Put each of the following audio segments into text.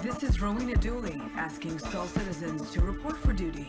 This is Rowena Dooley asking Sol citizens to report for duty.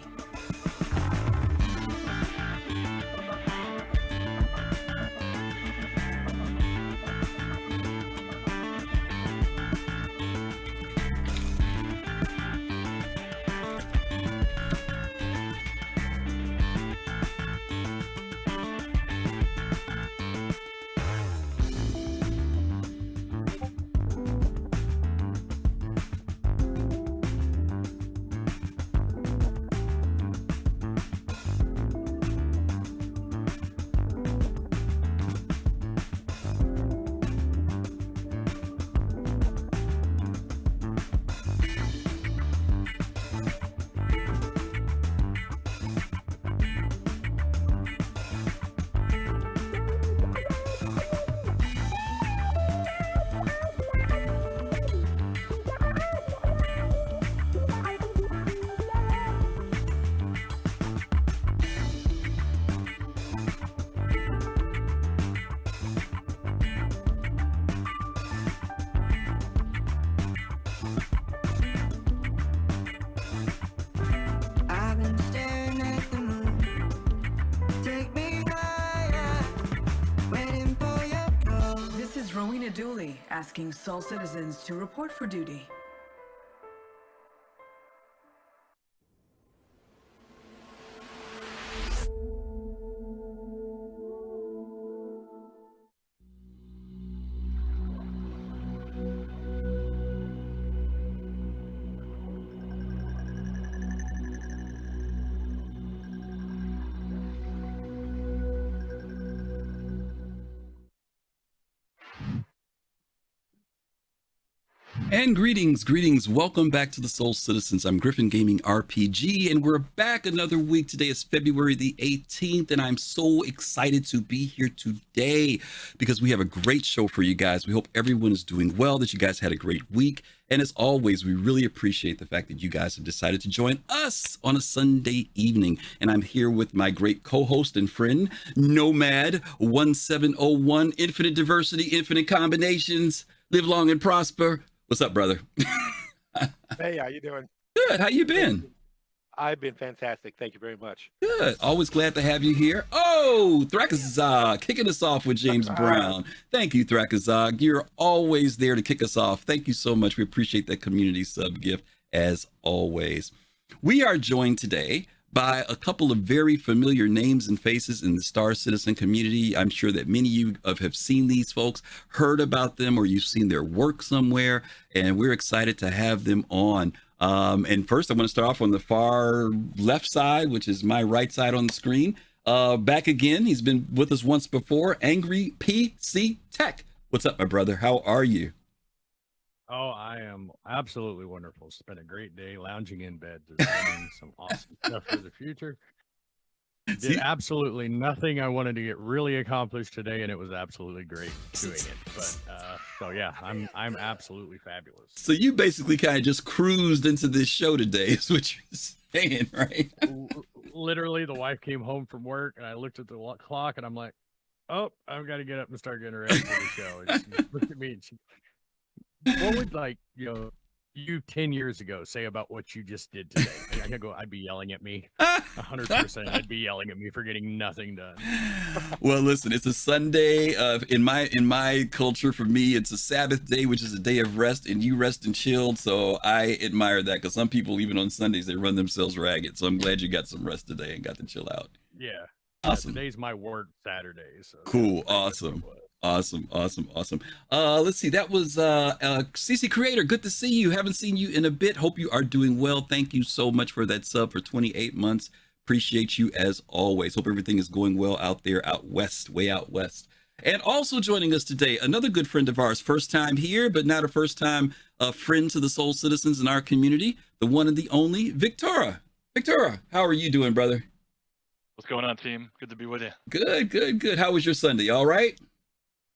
Rowena Dooley asking Sol citizens to report for duty. And greetings. Welcome back to the Soul Citizens. I'm GriffinGamingRPG, and we're back another week. Today is February the 18th, and I'm so excited to be here today because we have a great show for you guys. We hope everyone is doing well, that you guys had a great week. And as always, we really appreciate the fact that you guys have decided to join us on a Sunday evening. And I'm here with my great co-host and friend, Nomad1701, Infinite Diversity, Infinite Combinations, Live Long and Prosper. What's up, brother? Hey, how you doing? Good. How you been? I've been fantastic. Thank you very much. Good. Always glad to have you here. Oh, Thrakazog, kicking us off with James Brown. Thank you, Thrakazog. You're always there to kick us off. Thank you so much. We appreciate that community sub gift as always. We are joined today by a couple of very familiar names and faces in the Star Citizen community. I'm sure that many of you have seen these folks, heard about them, or you've seen their work somewhere, and we're excited to have them on. And first, I want to start off on the far left side, which is my right side on the screen. Back again, he's been with us once before, AngryPCTech. What's up, my brother? How are you? Oh, I am absolutely wonderful. It's been a great day lounging in bed, designing some awesome stuff for the future. Did absolutely nothing I wanted to get really accomplished today, and it was absolutely great doing it. But so yeah, I'm absolutely fabulous. So you basically kind of just cruised into this show today, is what you're saying, right? Literally, the wife came home from work, and I looked at the clock, and I'm like, "Oh, I've got to get up and start getting ready for the show." And she looked at me, and what would, like, you 10 years ago say about what you just did today? I'd be yelling at me 100%. I'd be yelling at me for getting nothing done. Well, listen, it's a Sunday. In my culture, for me, it's a Sabbath day, which is a day of rest, and you rest and chilled. So I admire that, because some people, even on Sundays, they run themselves ragged. So I'm glad you got some rest today and got to chill out. Yeah. Awesome. Today's my work Saturday. So cool. Awesome. Let's see. That was CC Creator. Good to see you. Haven't seen you in a bit. Hope you are doing well. Thank you so much for that sub for 28 months. Appreciate you as always. Hope everything is going well out there, out west, way out west. And also joining us today, another good friend of ours, first time here, but not a first time friend to the Soul Citizens in our community, the one and the only Victura. Victura, how are you doing, brother? What's going on, team? Good to be with you. Good. How was your Sunday? All right?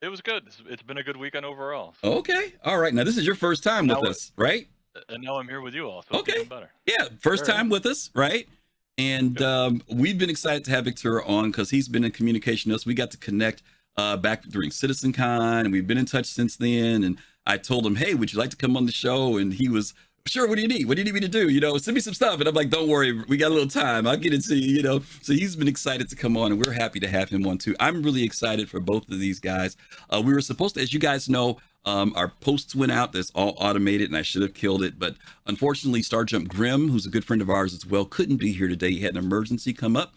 It was good. It's been a good weekend overall. So. Okay. All right. Now, this is your first time with us, right? And now I'm here with you all. So okay. It's even better. Yeah. First time with us, right? And we've been excited to have Victura on because he's been in communication with us. We got to connect back during CitizenCon, and we've been in touch since then. And I told him, hey, would you like to come on the show? And he was, sure, what do you need? What do you need me to do? You know, send me some stuff. And I'm like, don't worry, we got a little time. I'll get it to you, you know. So he's been excited to come on, and we're happy to have him on too. I'm really excited for both of these guys. We were supposed to, as you guys know, our posts went out. That's all automated, and I should have killed it. But unfortunately, Starjump Grim, who's a good friend of ours as well, couldn't be here today. He had an emergency come up.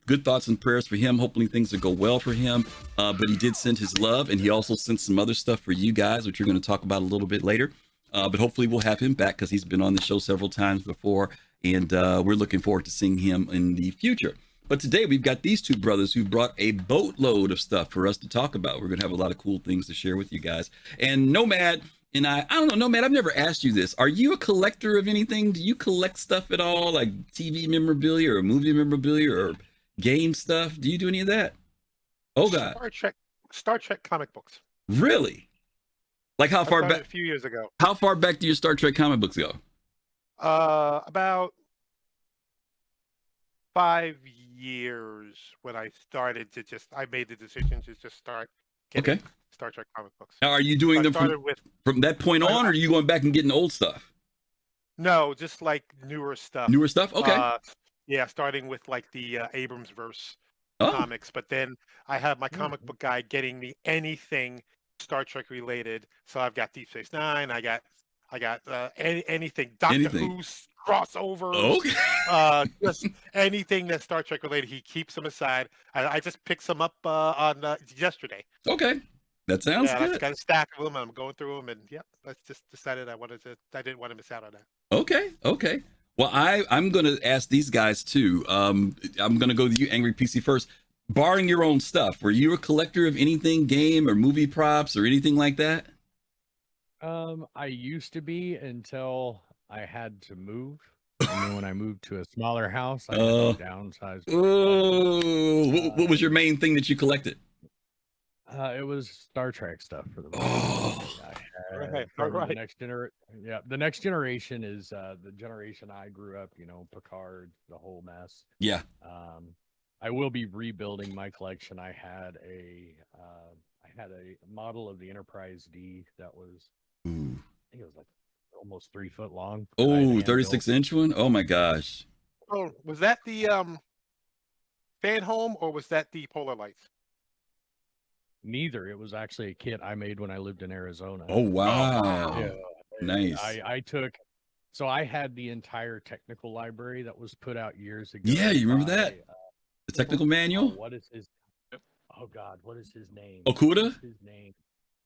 Good thoughts and prayers for him. Hopefully things will go well for him. But he did send his love, and he also sent some other stuff for you guys, which you're going to talk about a little bit later. But hopefully we'll have him back because he's been on the show several times before, and we're looking forward to seeing him in the future. But today we've got these two brothers who brought a boatload of stuff for us to talk about. We're going to have a lot of cool things to share with you guys. And Nomad and I don't know, Nomad, I've never asked you this. Are you a collector of anything? Do you collect stuff at all, like TV memorabilia or movie memorabilia or game stuff? Do you do any of that? Oh, God. Star Trek comic books. Really? Like how far back? A few years ago. How far back do your Star Trek comic books go? About 5 years when I started to I made the decision to just start getting Star Trek comic books. Now, are you doing them from that point on, or are you going back and getting old stuff? No, just like newer stuff. Newer stuff? Okay. Yeah, starting with like the Abrams verse comics, but then I have my comic book guy getting me anything Star Trek related. So I've got Deep Space Nine. I got anything Doctor Who's crossovers. Okay. Just anything that's Star Trek related. He keeps them aside. I just picked some up on yesterday. Okay, that sounds good. I've got a stack of them. I'm going through them, and I just decided I didn't want to miss out on that. Okay. Well, I'm going to ask these guys too. I'm going to go to you, Angry PC, first. Barring your own stuff, were you a collector of anything, game or movie props or anything like that? I used to be until I had to move. And then when I moved to a smaller house, I had to downsize. Oh, what was your main thing that you collected? It was Star Trek stuff for the most All right. The next generation is the generation I grew up, Picard, the whole mess. Yeah. I will be rebuilding my collection. I had a model of the Enterprise D that was, I think it was like almost 3 foot long. Oh, 36-inch one. Oh my gosh. Oh, was that the fan home or was that the Polar Lights? Neither. It was actually a kit I made when I lived in Arizona. Oh wow. Yeah. Nice. So I had the entire technical library that was put out years ago. Yeah, you remember that? The technical manual? What is his? Oh God, what is his name? Okuda? His name?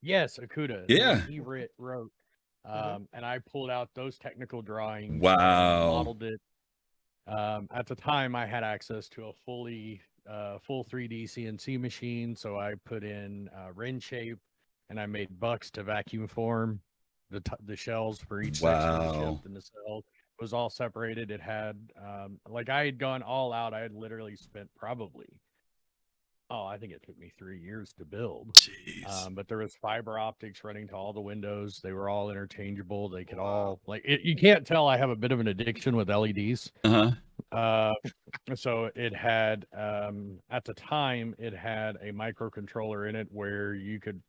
Yes, Okuda. Yeah. He wrote. And I pulled out those technical drawings. Wow. Modeled it. At the time, I had access to a full 3D CNC machine, so I put in Ren shape, and I made bucks to vacuum form the shells for each section of the ship, and the cell was all separated. It had I had gone all out. I had literally spent probably, I think it took me 3 years to build. Jeez. But there was fiber optics running to all the windows. They were all interchangeable. They could all you can't tell I have a bit of an addiction with LEDs. So it had at the time it had a microcontroller in it where you could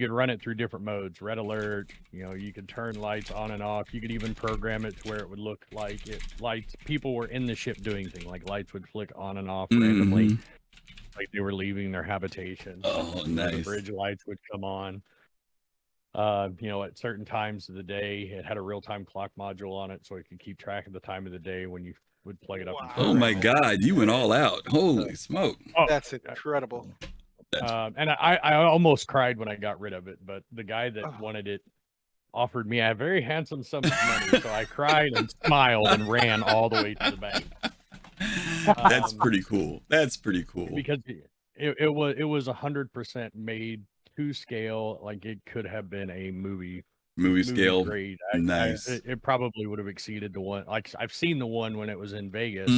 run it through different modes. Red alert, you could turn lights on and off. You could even program it to where it would look like people were in the ship doing things, like lights would flick on and off randomly, like they were leaving their habitation. Oh, nice. The bridge lights would come on. At certain times of the day. It had a real-time clock module on it, so it could keep track of the time of the day when you would plug it up. Oh my God, you went all out. Holy smoke. Oh, that's incredible. And I almost cried when I got rid of it, but the guy that wanted it offered me a very handsome sum of money, so I cried and smiled and ran all the way to the bank. That's pretty cool. That's pretty cool. Because it was 100% made to scale, like it could have been a movie scale grade. Nice. It probably would have exceeded the one. Like I've seen the one when it was in Vegas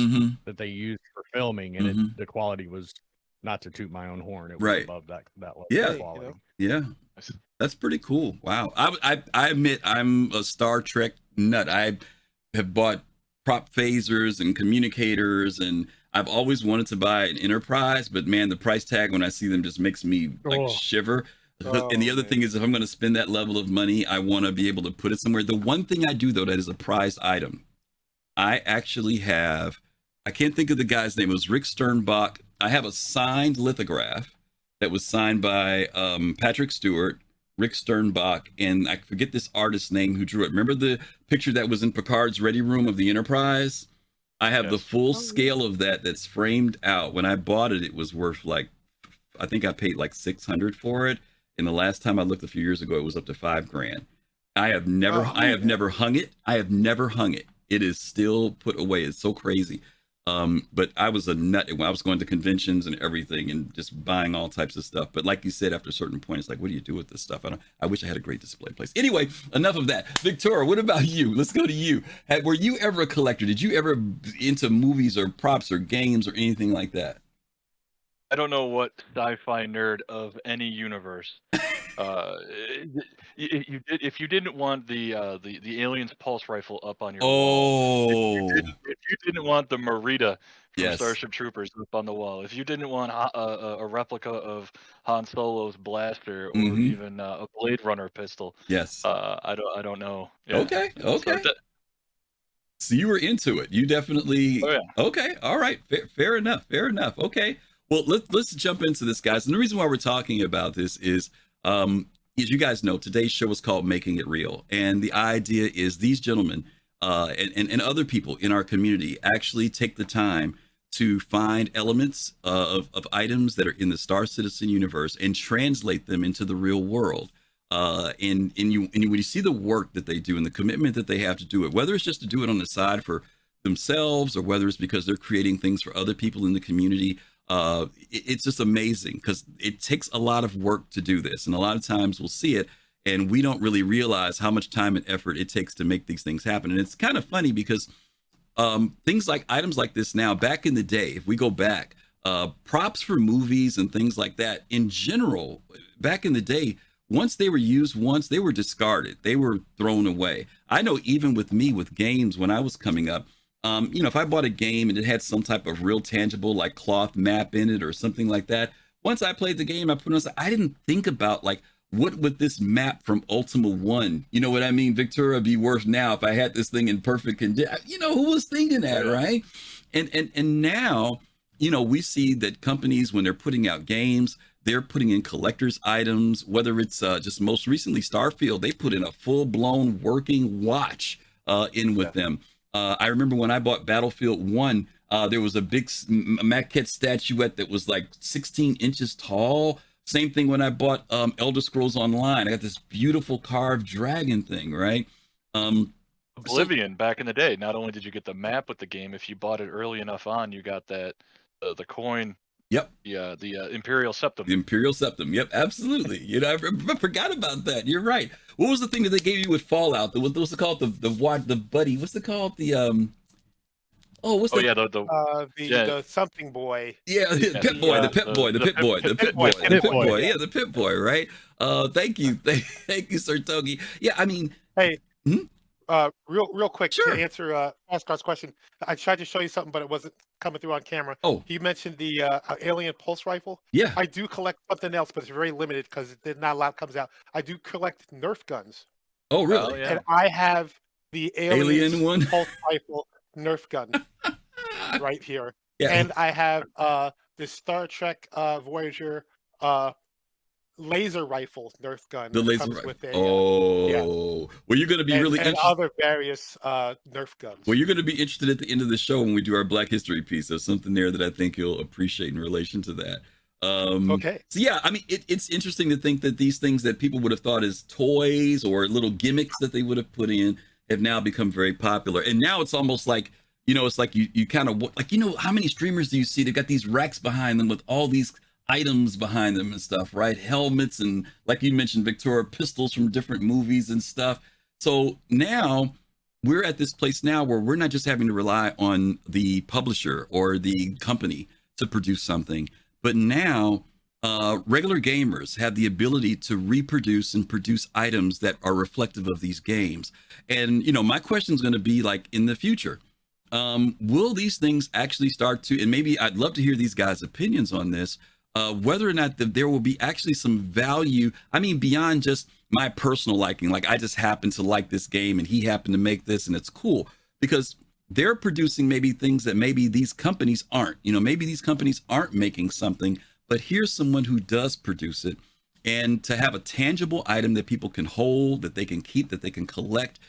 that they used for filming, and the quality was, not to toot my own horn, it was above that level of quality. Yeah, that's pretty cool. Wow. I admit I'm a Star Trek nut. I have bought prop phasers and communicators, and I've always wanted to buy an Enterprise, but man, the price tag when I see them just makes me shiver. And the other thing is, if I'm going to spend that level of money, I want to be able to put it somewhere. The one thing I do, though, that is a prized item, I actually have, I can't think of the guy's name. It was Rick Sternbach. I have a signed lithograph that was signed by Patrick Stewart, Rick Sternbach, and I forget this artist's name who drew it. Remember the picture that was in Picard's ready room of the Enterprise? I have the full scale of that that's framed out. When I bought it, it was worth like, I think I paid like $600 for it. And the last time I looked a few years ago, it was up to $5,000. I have never hung it. I have never hung it. It is still put away. It's so crazy. But I was a nut when I was going to conventions and everything and just buying all types of stuff. But like you said, after a certain point, it's like, what do you do with this stuff? I wish I had a great display place. Anyway, enough of that. Victura, what about you? Let's go to you. Were you ever a collector? Did you ever into movies or props or games or anything like that? I don't know what sci-fi nerd of any universe. If you didn't want the alien's pulse rifle up on your wall, if you didn't want the Merida from Starship Troopers up on the wall, if you didn't want a replica of Han Solo's blaster or even a Blade Runner pistol, I don't know. Yeah. Okay. So you were into it. You definitely. Oh, yeah. Okay. All right. Fair enough. Okay. Well, let's jump into this, guys. And the reason why we're talking about this is, as you guys know, today's show is called Making It Real. And the idea is these gentlemen and other people in our community actually take the time to find elements of items that are in the Star Citizen universe and translate them into the real world. And when you see the work that they do and the commitment that they have to do it, whether it's just to do it on the side for themselves or whether it's because they're creating things for other people in the community, it's just amazing because it takes a lot of work to do this. And a lot of times we'll see it and we don't really realize how much time and effort it takes to make these things happen. And it's kind of funny because things like items like this now, back in the day, if we go back, props for movies and things like that in general, back in the day, once they were used once, they were discarded. They were thrown away. I know even with me, with games, when I was coming up, if I bought a game and it had some type of real tangible like cloth map in it or something like that, once I played the game, I put it on, I didn't think about like, what would this map from Ultima 1, you know what I mean, Victura, be worth now if I had this thing in perfect condition? Who was thinking that, right? And now, we see that companies, when they're putting out games, they're putting in collector's items, whether it's just most recently Starfield, they put in a full-blown working watch with them. I remember when I bought Battlefield 1, there was a big maquette statuette that was like 16 inches tall. Same thing when I bought Elder Scrolls Online. I got this beautiful carved dragon thing, right? Oblivion back in the day, not only did you get the map with the game, if you bought it early enough on, you got that the coin. Yep. Yeah, the Imperial Septum. The Imperial Septum. Yep, absolutely. I forgot about that. You're right. What was the thing that they gave you with Fallout? What's it called? The buddy. What's it called? The the something boy. Yeah, the Pit Boy. The Pit Boy. Yeah, the Pit Boy. Right. Thank you, Sir Togi. Yeah, I mean, hey. Real quick to answer Askar's question. I tried to show you something, but it wasn't coming through on camera. Oh, you mentioned the alien pulse rifle. Yeah, I do collect something else, but it's very limited because not a lot comes out. I do collect Nerf guns. Oh, really? And I have the alien one pulse rifle Nerf gun right here. Yeah, and I have the Star Trek Voyager laser rifle Nerf gun. The laser rifle. Well, you're going to be really interested. And other various Nerf guns. Well, you're going to be interested at the end of the show when we do our Black History piece. There's something there that I think you'll appreciate in relation to that. Okay. So yeah, I mean, it's interesting to think that these things that people would have thought as toys or little gimmicks that they would have put in have now become very popular. And now it's almost like, it's like you kind of like, how many streamers do you see? They've got these racks behind them with all these items behind them and stuff, right? Helmets and, like you mentioned, Victura, pistols from different movies and stuff. So now we're at this place now where we're not just having to rely on the publisher or the company to produce something, but now regular gamers have the ability to reproduce and produce items that are reflective of these games. And, my question is going to be like, in the future, will these things actually start to, and maybe I'd love to hear these guys' opinions on this, whether or not there will be actually some value. I mean, beyond just my personal liking, like I just happen to like this game and he happened to make this and it's cool because they're producing maybe things that maybe these companies aren't. Maybe these companies aren't making something, but here's someone who does produce it. And to have a tangible item that people can hold, that they can keep, that they can collect,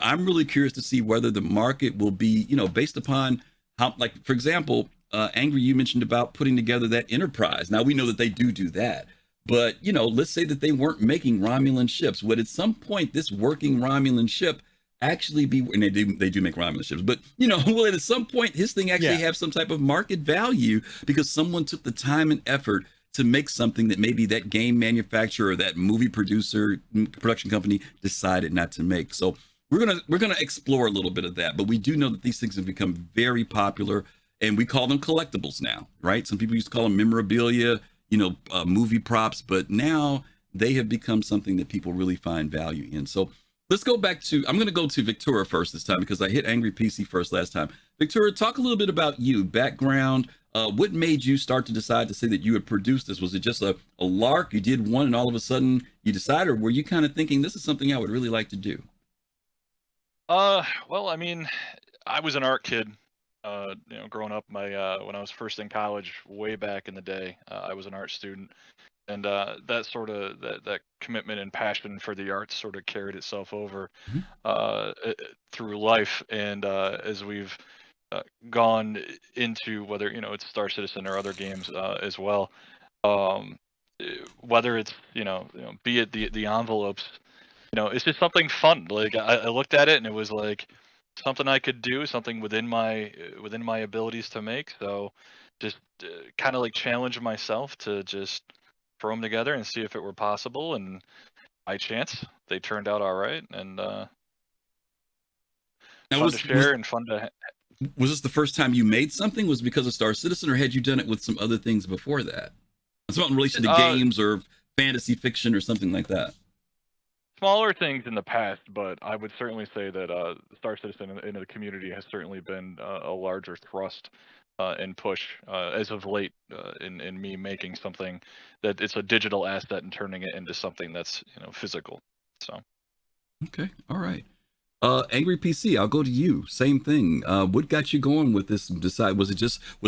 I'm really curious to see whether the market will be, based upon how, like, for example, Angry, you mentioned about putting together that enterprise. Now we know that they do that, but let's say that they weren't making Romulan ships. Would at some point this working Romulan ship actually be, and they do make Romulan ships, but will at some point his thing actually have some type of market value because someone took the time and effort to make something that maybe that game manufacturer or that movie producer production company decided not to make. So we're gonna explore a little bit of that, but we do know that these things have become very popular, and we call them collectibles now, right? Some people used to call them memorabilia, movie props, but now they have become something that people really find value in. So let's go back to, I'm going to go to Victura first this time because I hit Angry PC first last time. Victura, talk a little bit about you, background. What made you start to decide to say that you would produce this? Was it just a lark? You did one and all of a sudden you decided, or were you kind of thinking this is something I would really like to do? Well, I mean, I was an art kid. Growing up, when I was first in college, way back in the day, I was an art student, and that sort of that commitment and passion for the arts sort of carried itself over through life. And as we've gone into whether it's Star Citizen or other games as well, whether it's be it the envelopes, it's just something fun. Like I looked at it and it was like something I could do, something within my abilities to make. So just kind of like challenge myself to just throw them together and see if it were possible. And by chance, they turned out all right. And fun to share and fun to. Was this the first time you made something? Was it because of Star Citizen, or had you done it with some other things before that? Something in relation to games or fantasy fiction or something like that? Smaller things in the past, but I would certainly say that Star Citizen in the community has certainly been a larger thrust and push as of late in me making something that it's a digital asset and turning it into something that's physical. So. Okay, all right. Angry PC, I'll go to you. Same thing. What got you going with this? Was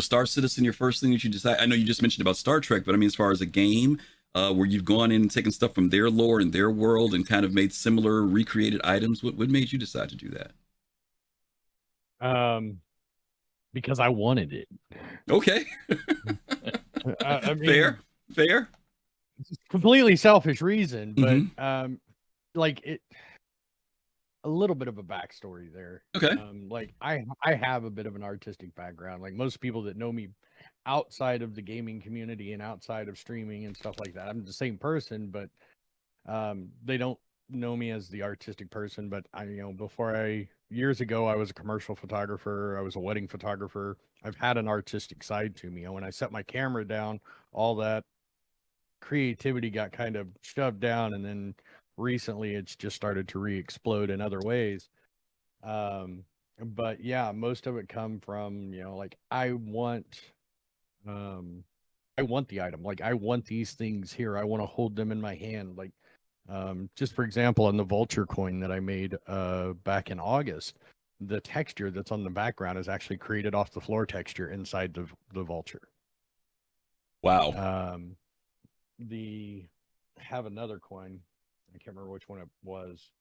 Star Citizen your first thing that you decided? I know you just mentioned about Star Trek, but I mean, as far as a game. Where you've gone in and taken stuff from their lore and their world and kind of made similar recreated items. What made you decide to do that? Because I wanted it. Okay. I mean, fair. Completely selfish reason, but like it. A little bit of a backstory there. Okay. Like I have a bit of an artistic background. Like most people that know me outside of the gaming community and outside of streaming and stuff like that, I'm the same person, but they don't know me as the artistic person. But years ago, I was a commercial photographer. I was a wedding photographer. I've had an artistic side to me. And when I set my camera down, all that creativity got kind of shoved down, and then recently it's just started to re-explode in other ways. But yeah, most of it come from, like I want the item. Like I want these things here. I want to hold them in my hand. Like, just for example, on the vulture coin that I made back in August, the texture that's on the background is actually created off the floor texture inside the vulture. Wow. Have another coin. I can't remember which one it was.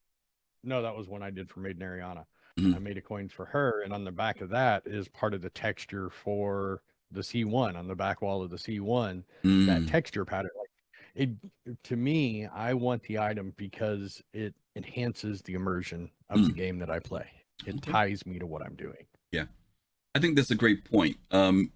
No, that was one I did for Maiden Ariana. I made a coin for her, and on the back of that is part of the texture for the C1 on the back wall of the C1. That texture pattern, like it to me, I want the item because it enhances the immersion of the game that I play. It ties me to what I'm doing. Yeah, I think that's a great point.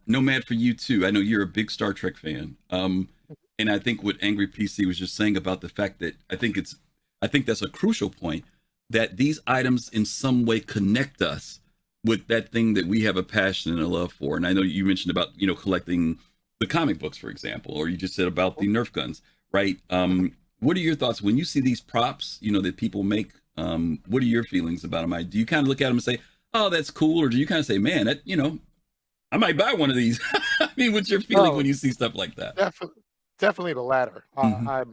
Nomad, for you too. I know you're a big Star Trek fan. And I think what Angry PC was just saying about the fact that I think that's a crucial point, that these items in some way connect us with that thing that we have a passion and a love for. And I know you mentioned about, collecting the comic books, for example, or you just said about the Nerf guns, right? What are your thoughts when you see these props, that people make? What are your feelings about them? Do you kind of look at them and say, oh, that's cool? Or do you kind of say, man, that, I might buy one of these? I me what you're feeling when you see stuff like that. Definitely the latter. I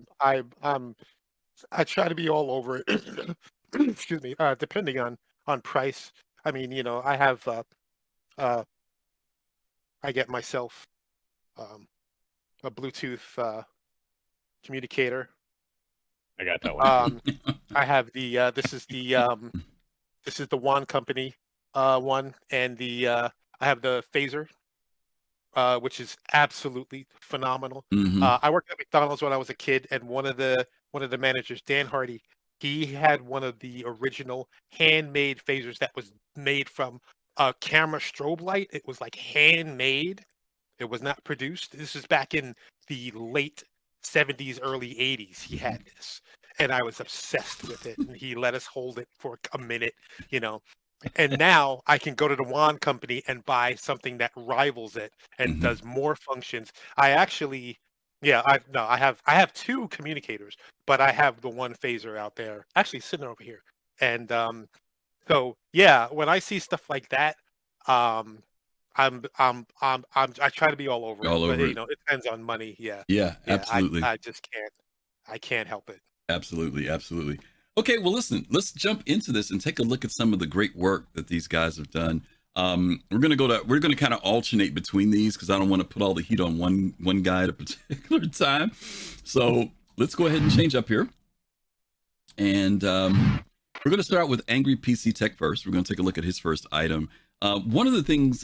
try to be all over it. Excuse me. Depending on price. I mean, I have I get myself a Bluetooth communicator. I got that one. I have the this is the One Company one, and I have the phaser, which is absolutely phenomenal. I worked at McDonald's when I was a kid, and one of the managers, Dan Hardy, he had one of the original handmade phasers that was made from a camera strobe light. It was like handmade. It was not produced. This is back in the late 70s, early 80s. He had this, and I was obsessed with it. And he let us hold it for a minute, And now I can go to the Wand Company and buy something that rivals it and does more functions. I actually, I have two communicators, but I have the one phaser out there, actually sitting over here. And so yeah, when I see stuff like that, I try to be all over it, but it depends on money. Yeah, absolutely. I just can't. I can't help it. Absolutely. Okay, well, listen, let's jump into this and take a look at some of the great work that these guys have done. We're going to kind of alternate between these because I don't want to put all the heat on one guy at a particular time. So let's go ahead and change up here. And we're going to start out with AngryPCTech first. We're going to take a look at his first item. One of the things,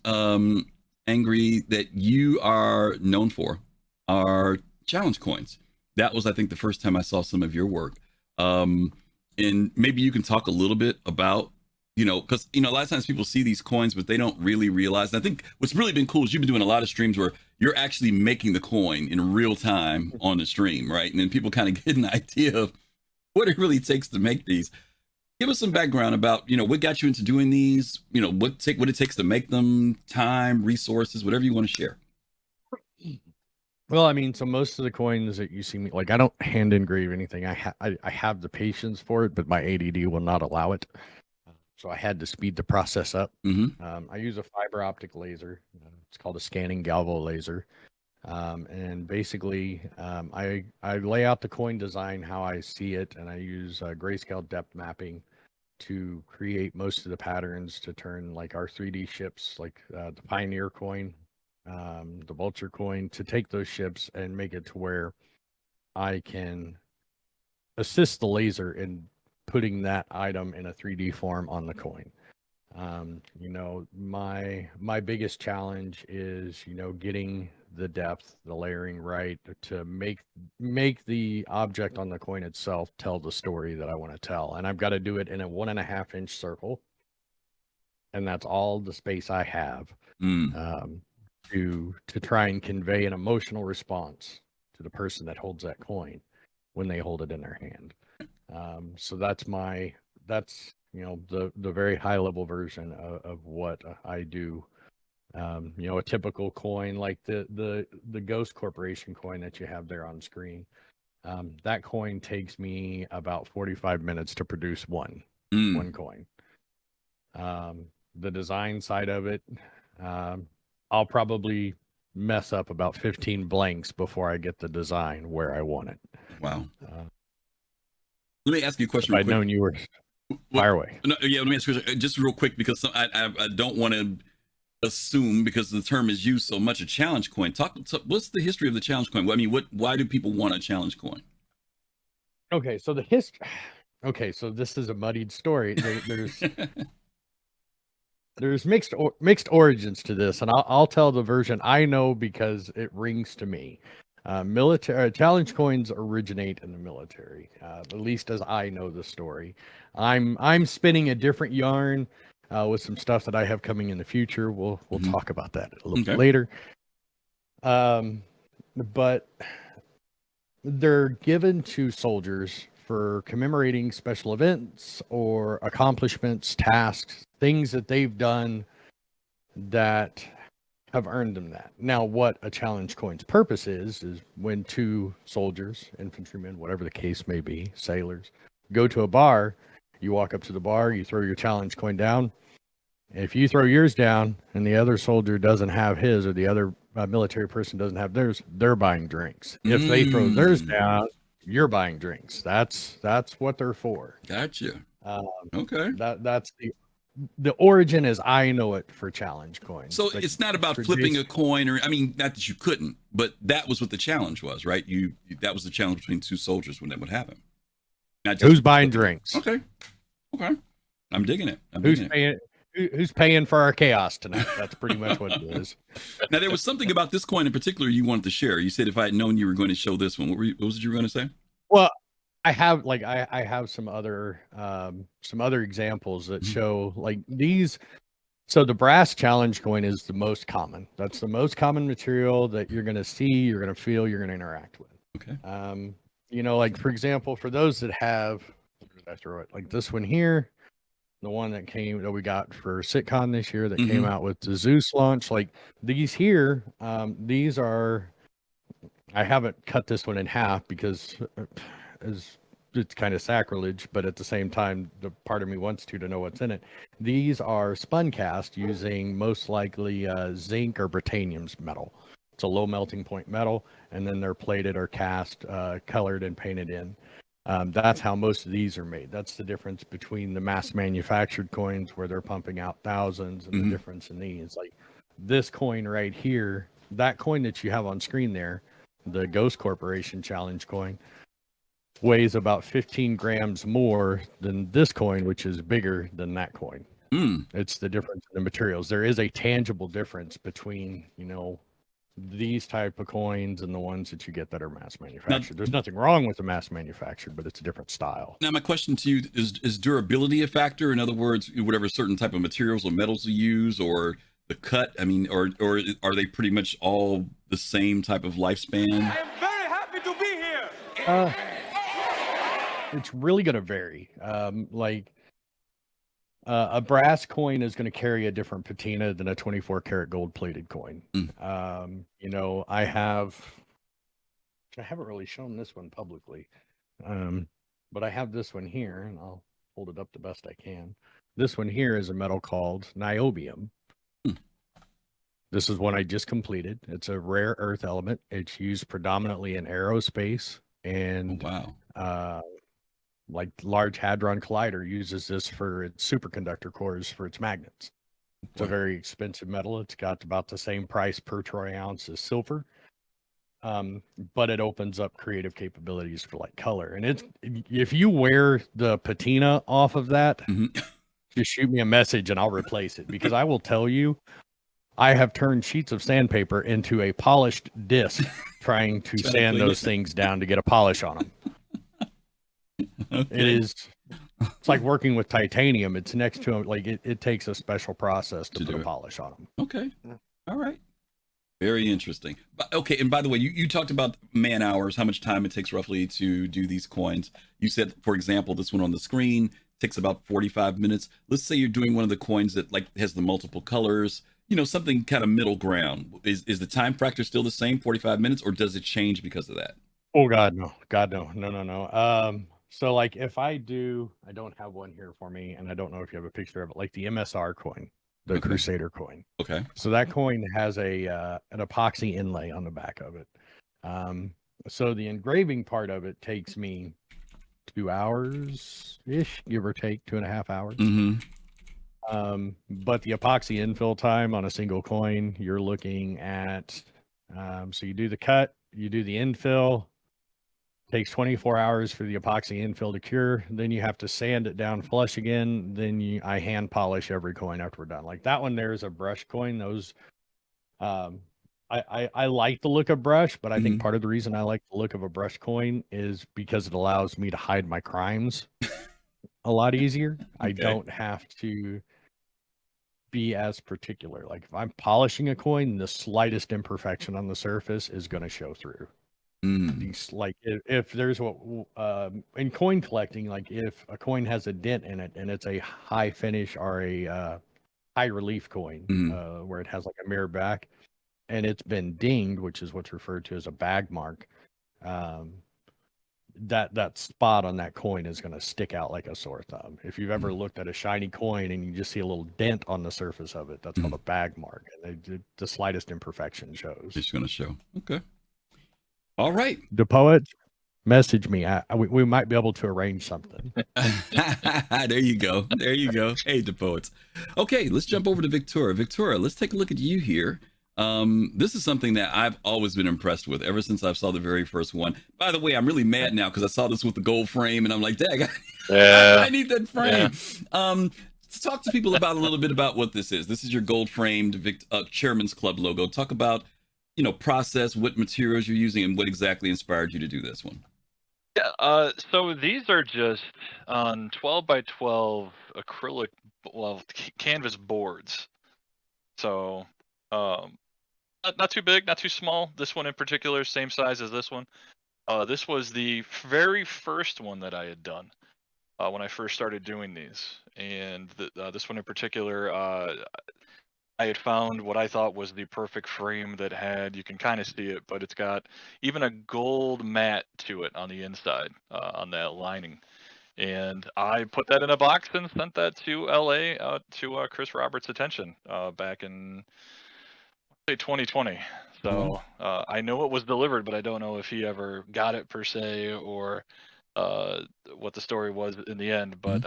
Angry, that you are known for are challenge coins. That was, I think, the first time I saw some of your work. And maybe you can talk a little bit about, because, a lot of times people see these coins, but they don't really realize. And I think what's really been cool is you've been doing a lot of streams where you're actually making the coin in real time on the stream, right? And then people kind of get an idea of what it really takes to make these. Give us some background about, what got you into doing these, what it takes to make them, time, resources, whatever you want to share. Well, I mean, so most of the coins that you see me, like, I don't hand engrave anything. I have the patience for it, but my ADD will not allow it. So I had to speed the process up. I use a fiber optic laser. It's called a scanning galvo laser. And basically, I lay out the coin design how I see it, and I use grayscale depth mapping to create most of the patterns to turn like our 3D ships, like the Pioneer coin, the Vulture coin, to take those ships and make it to where I can assist the laser in putting that item in a 3D form on the coin. My biggest challenge is, getting the depth, the layering right to make the object on the coin itself tell the story that I want to tell. And I've got to do it in a 1.5 inch circle. And that's all the space I have to try and convey an emotional response to the person that holds that coin when they hold it in their hand. So that's the very high level version of what I do. A typical coin like the Ghost Corporation coin that you have there on screen. That coin takes me about 45 minutes to produce one coin. The design side of it, I'll probably mess up about 15 blanks before I get the design where I want it. Wow. Let me ask you a question. If I'd known you were fire away. No, yeah, let me ask you a question just real quick, because I don't want to assume, because the term is used so much, a challenge coin. What's the history of the challenge coin? I mean, why do people want a challenge coin? Okay, so so this is a muddied story. There's mixed origins to this, and I'll tell the version I know because it rings to me. Military challenge coins originate in the military, at least as I know the story. I'm spinning a different yarn with some stuff that I have coming in the future. We'll talk about that a little bit later. But they're given to soldiers for commemorating special events or accomplishments, tasks, things that they've done that have earned them that. Now, what a challenge coin's purpose is when two soldiers, infantrymen, whatever the case may be, sailors, go to a bar, you walk up to the bar, you throw your challenge coin down, If you throw yours down and the other soldier doesn't have his, or the other military person doesn't have theirs, they're buying drinks. If they throw theirs down, you're buying drinks. That's what they're for. Gotcha. Okay. That's the origin as I know it for challenge coins. So it's not about flipping a coin, or I mean, not that you couldn't, but that was what the challenge was, right? That was the challenge between two soldiers when that would happen. Not just who's buying drinks? Okay. I'm digging it. Who's paying for our chaos tonight? That's pretty much what it is. Now, there was something about this coin in particular you wanted to share. You said if I had known you were going to show this one, what was it you were going to say? Well, I have I have some other examples that show like these. So the brass challenge coin is the most common. That's the most common material that you're going to see, you're going to feel, you're going to interact with. Okay. You know, like for example, for those that have, where did I throw it? Like this one here, the one that we got for SitCon this year that came out with the Zeus launch. Like these here, these are. I haven't cut this one in half because it's kind of sacrilege, but at the same time, the part of me wants to know what's in it. These are spun cast using most likely zinc or Britannium's metal. It's a low melting point metal, and then they're plated or cast, colored, and painted in. That's how most of these are made. That's the difference between the mass manufactured coins where they're pumping out thousands, and the difference in these. Like this coin right here, that coin that you have on screen there, the Ghost Corporation challenge coin, weighs about 15 grams more than this coin, which is bigger than that coin. It's the difference in the materials. There is a tangible difference between, you know, these type of coins and the ones that you get that are mass manufactured. There's nothing wrong with the mass manufactured, but it's a different style. Now, my question to you is durability a factor? In other words, whatever certain type of materials or metals you use, or the cut, I mean, or are they pretty much all the same type of lifespan? I am very happy to be here. It's really going to vary. A brass coin is going to carry a different patina than a 24 karat gold plated coin. You know, I haven't really shown this one publicly, but I have this one here, and I'll hold it up the best I can. This one here is a metal called niobium. This is one I just completed. It's a rare earth element. It's used predominantly in aerospace, and like Large Hadron Collider uses this for its superconductor cores for its magnets. It's a very expensive metal. It's got about the same price per troy ounce as silver, but it opens up creative capabilities for like color. And it's, if you wear the patina off of that, just shoot me a message and I'll replace it, because I will tell you, I have turned sheets of sandpaper into a polished disc trying to sand those things down to get a polish on them. It's like working with titanium. It's next to them. Like it takes a special process to put a polish on them. Okay. All right. Very interesting. Okay. And by the way, you talked about man hours, how much time it takes roughly to do these coins. You said, for example, this one on the screen takes about 45 minutes. Let's say you're doing one of the coins that like has the multiple colors, you know, something kind of middle ground. Is the time factor still the same, 45 minutes, or does it change because of that? Oh God, no. No. So like if I don't have one here for me, and I don't know if you have a picture of it, like the MSR coin, the Crusader coin. Okay. So that coin has an epoxy inlay on the back of it. So the engraving part of it takes me 2 hours ish, give or take 2.5 hours. But the epoxy infill time on a single coin, you're looking at, so you do the cut, you do the infill. Takes 24 hours for the epoxy infill to cure. Then you have to sand it down flush again. Then I hand polish every coin after we're done. Like that one there is a brush coin. Those, I like the look of brush, but I think part of the reason I like the look of a brush coin is because it allows me to hide my crimes a lot easier. I don't have to be as particular. Like if I'm polishing a coin, the slightest imperfection on the surface is going to show through. These, like if there's what in coin collecting, like if a coin has a dent in it and it's a high finish or a high relief coin, where it has like a mirror back and it's been dinged, which is what's referred to as a bag mark, that spot on that coin is going to stick out like a sore thumb. If you've ever looked at a shiny coin and you just see a little dent on the surface of it, that's called a bag mark. And the slightest imperfection shows. It's going to show. Okay. All right. The poet, message me. We might be able to arrange something. There you go. There you go. Hey, the poets. Okay, let's jump over to Victura. Victura, let's take a look at you here. This is something that I've always been impressed with ever since I saw the very first one. By the way, I'm really mad now because I saw this with the gold frame and I'm like, dang, I need that frame. Yeah. Let's talk to people about a little bit about what this is. This is your gold framed Chairman's Club logo. Talk about, process, what materials you're using, and what exactly inspired you to do this one. Yeah, so these are just on 12 by 12 acrylic, canvas boards. So, not too big, not too small. This one in particular, same size as this one. This was the very first one that I had done when I first started doing these. And this one in particular, I had found what I thought was the perfect frame that had, you can kind of see it, but it's got even a gold mat to it on the inside, on that lining. And I put that in a box and sent that to LA to Chris Roberts' attention back in 2020. So I know it was delivered, but I don't know if he ever got it per se or what the story was in the end. But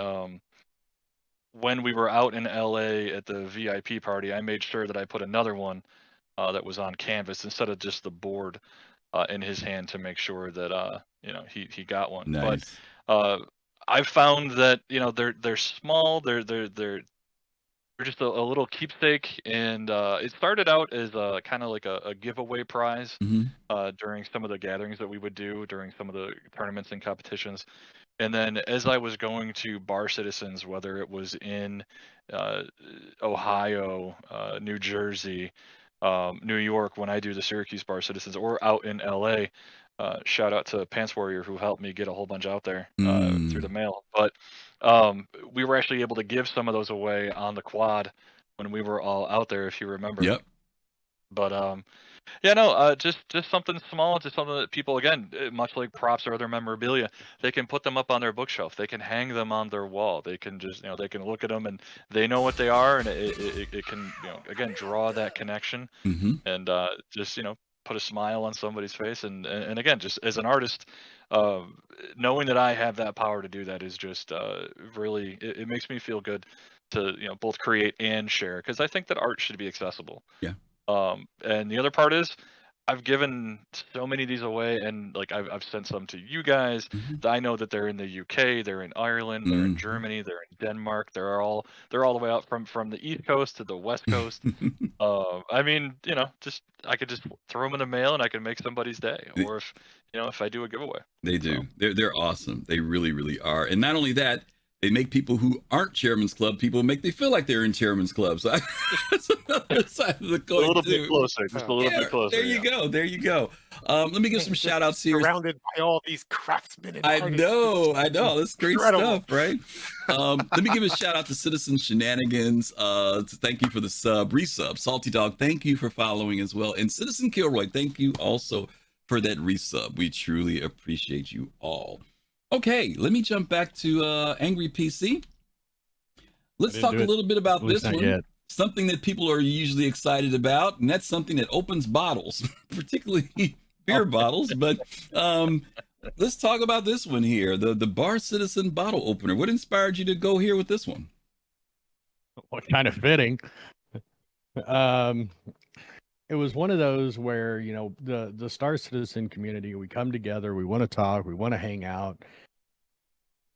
when we were out in LA at the VIP party, I made sure that I put another one that was on canvas instead of just the board in his hand to make sure that he got one. Nice. But I've found that they're small, they're just a little keepsake, and it started out as kind of like a giveaway prize during some of the gatherings that we would do during some of the tournaments and competitions. And then as I was going to Bar Citizens, whether it was in Ohio, New Jersey, New York, when I do the Syracuse Bar Citizens, or out in LA, shout out to Pants Warrior who helped me get a whole bunch out there through the mail. But we were actually able to give some of those away on the quad when we were all out there, if you remember. Yep. But just something small, just something that people, again, much like props or other memorabilia, they can put them up on their bookshelf. They can hang them on their wall. They can just, they can look at them and they know what they are, and it can, again, draw that connection and just, put a smile on somebody's face. And again, just as an artist, knowing that I have that power to do that is just really, it makes me feel good to, both create and share, because I think that art should be accessible. Yeah. And the other part is I've given so many of these away, and like I've sent some to you guys. I know that they're in the UK, they're in Ireland, they're in Germany, they're in Denmark. They're all the way out from the East Coast to the West Coast. I mean, just I could just throw them in the mail and I can make somebody's day. Or if I do a giveaway. They do. So. They're awesome. They really, really are. And not only that, they make people who aren't Chairman's Club people they feel like they're in Chairman's Club. So that's another side of the coin. A little bit closer, just a little bit closer. There you go. There you go. Let me give some shout outs here. Surrounded by all these craftsmen and artists. I know. That's great stuff, right? Let me give a shout out to Citizen Shenanigans. Thank you for the resub. Salty Dog, thank you for following as well. And Citizen Kilroy, thank you also for that resub. We truly appreciate you all. Okay, let me jump back to Angry PC. Let's talk a little bit about this one. Yet. Something that people are usually excited about, and that's something that opens bottles, particularly beer bottles. But let's talk about this one here, the Bar Citizen bottle opener. What inspired you to go here with this one? What kind of fitting? It was one of those where, the Star Citizen community, we come together, we want to talk, we want to hang out,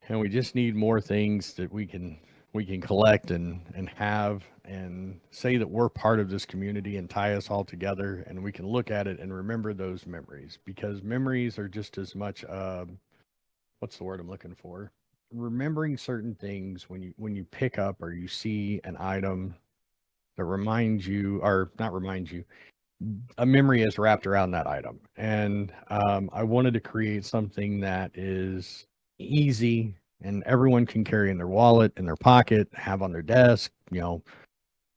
and we just need more things that we can collect and have and say that we're part of this community and tie us all together, and we can look at it and remember those memories, because memories are just as much, what's the word I'm looking for? Remembering certain things when you pick up or you see an item that reminds you, or not reminds you, a memory is wrapped around that item. And I wanted to create something that is easy and everyone can carry in their wallet, in their pocket, have on their desk,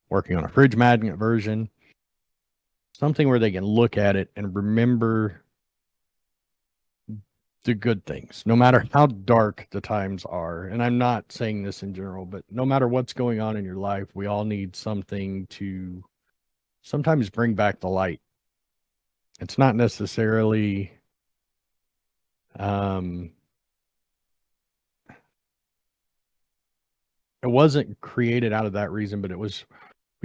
working on a fridge magnet version, something where they can look at it and remember the good things, no matter how dark the times are. And I'm not saying this in general, but no matter what's going on in your life, we all need something to sometimes bring back the light. It's not necessarily it wasn't created out of that reason, but we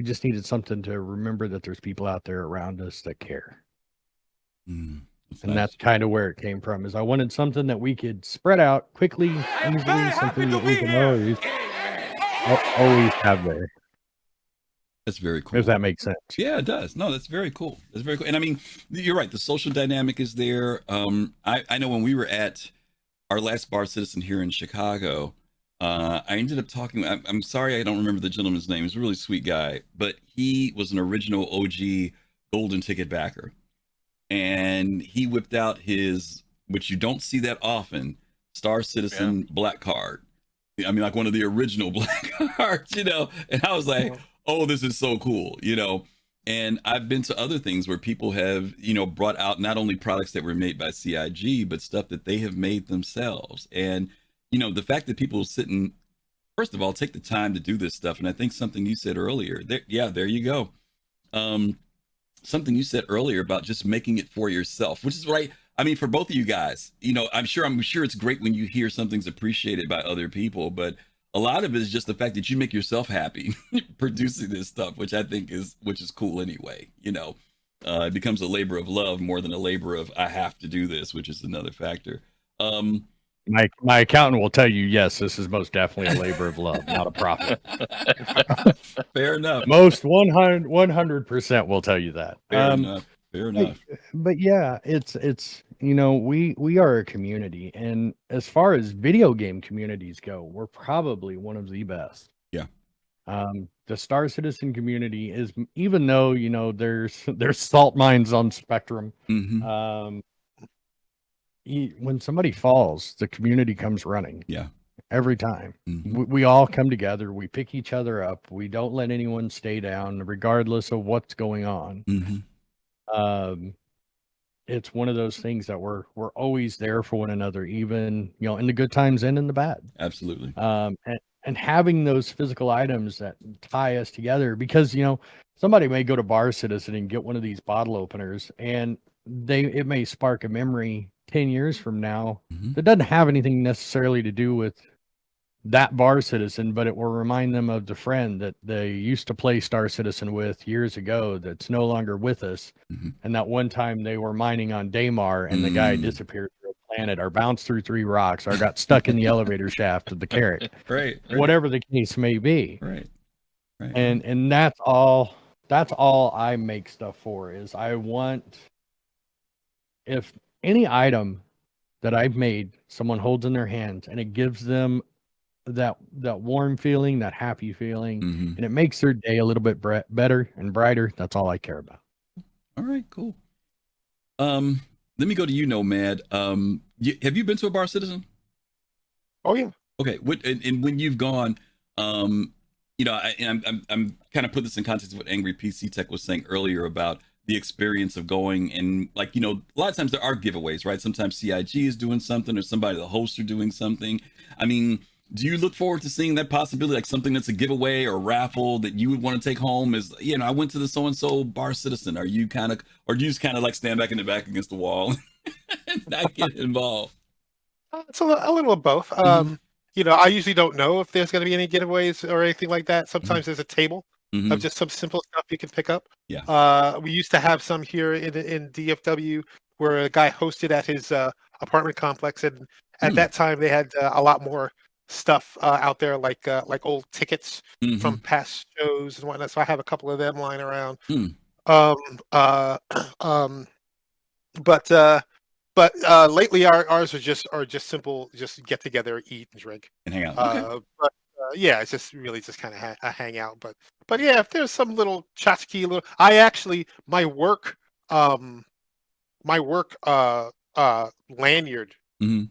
just needed something to remember that there's people out there around us that care. And that's kind of where it came from, is I wanted something that we could spread out quickly, easily, something that we can always have there. That's very cool. If that makes sense. Yeah, it does. No, that's very cool. That's very cool. And I mean, you're right. The social dynamic is there. I know when we were at our last Bar Citizen here in Chicago, I ended up talking. I'm sorry, I don't remember the gentleman's name. He's a really sweet guy, but he was an original OG golden ticket backer. And he whipped out his, which you don't see that often, Star Citizen black card. I mean, like one of the original black cards, you know? And I was like, oh, this is so cool, you know? And I've been to other things where people have, you know, brought out not only products that were made by CIG, but stuff that they have made themselves. And, you know, the fact that people sit and, first of all, take the time to do this stuff. And I think something you said earlier, there you go. Something you said earlier about just making it for yourself, which is right. I mean, for both of you guys, you know, I'm sure it's great when you hear something's appreciated by other people, but a lot of it is just the fact that you make yourself happy producing this stuff, which I think is cool anyway. You know, it becomes a labor of love more than a labor of I have to do this, which is another factor. My accountant will tell you, yes, this is most definitely a labor of love, not a profit. Fair enough. Most 100% will tell you that. Fair enough. But yeah, it's you know, we are a community, and as far as video game communities go, we're probably one of the best. Yeah. The Star Citizen community is, even though, you know, there's salt mines on Spectrum. Mm-hmm. When somebody falls, the community comes running. Yeah. Every time. Mm-hmm. We all come together. We pick each other up. We don't let anyone stay down, regardless of what's going on. Mm-hmm. It's one of those things that we're always there for one another, even, you know, in the good times and in the bad. Absolutely. And having those physical items that tie us together, because, you know, somebody may go to Bar Citizen and get one of these bottle openers, and it may spark a memory 10 years from now that doesn't have anything necessarily to do with that Bar Citizen, but it will remind them of the friend that they used to play Star Citizen with years ago that's no longer with us. And that one time they were mining on Daymar and the guy disappeared through a planet, or bounced through 3 rocks, or got stuck in the elevator shaft of the Carrack. Right. Whatever the case may be. Right. And that's all I make stuff for, is I want, if any item that I've made someone holds in their hands and it gives them that warm feeling, that happy feeling, and it makes their day a little bit better and brighter, that's all I care about. All right, cool. Let me go to you, Nomad. Have you been to a Bar Citizen? Oh yeah. Okay. And when you've gone, you know, I'm kind of put this in context of what AngryPCTech was saying earlier about the experience of going, and, like, you know, a lot of times there are giveaways, right? Sometimes CIG is doing something, or somebody, the hosts, are doing something. I mean, do you look forward to seeing that possibility, like something that's a giveaway or raffle that you would want to take home? Is, you know, I went to the so-and-so Bar Citizen. Are you kind of, or do you just kind of like stand back in the back against the wall and not get involved? It's a little of both. You know, I usually don't know if there's going to be any giveaways or anything like that. Sometimes there's a table of just some simple stuff you can pick up. Yeah. We used to have some here in DFW where a guy hosted at his apartment complex, and at that time they had a lot more stuff out there, like old tickets from past shows and whatnot. So I have a couple of them lying around. But lately ours are just simple, just get together, eat and drink And hang out. Okay. But yeah, it's just really just kind of a hangout. But yeah, if there's some little tchotchke, I actually, my work lanyard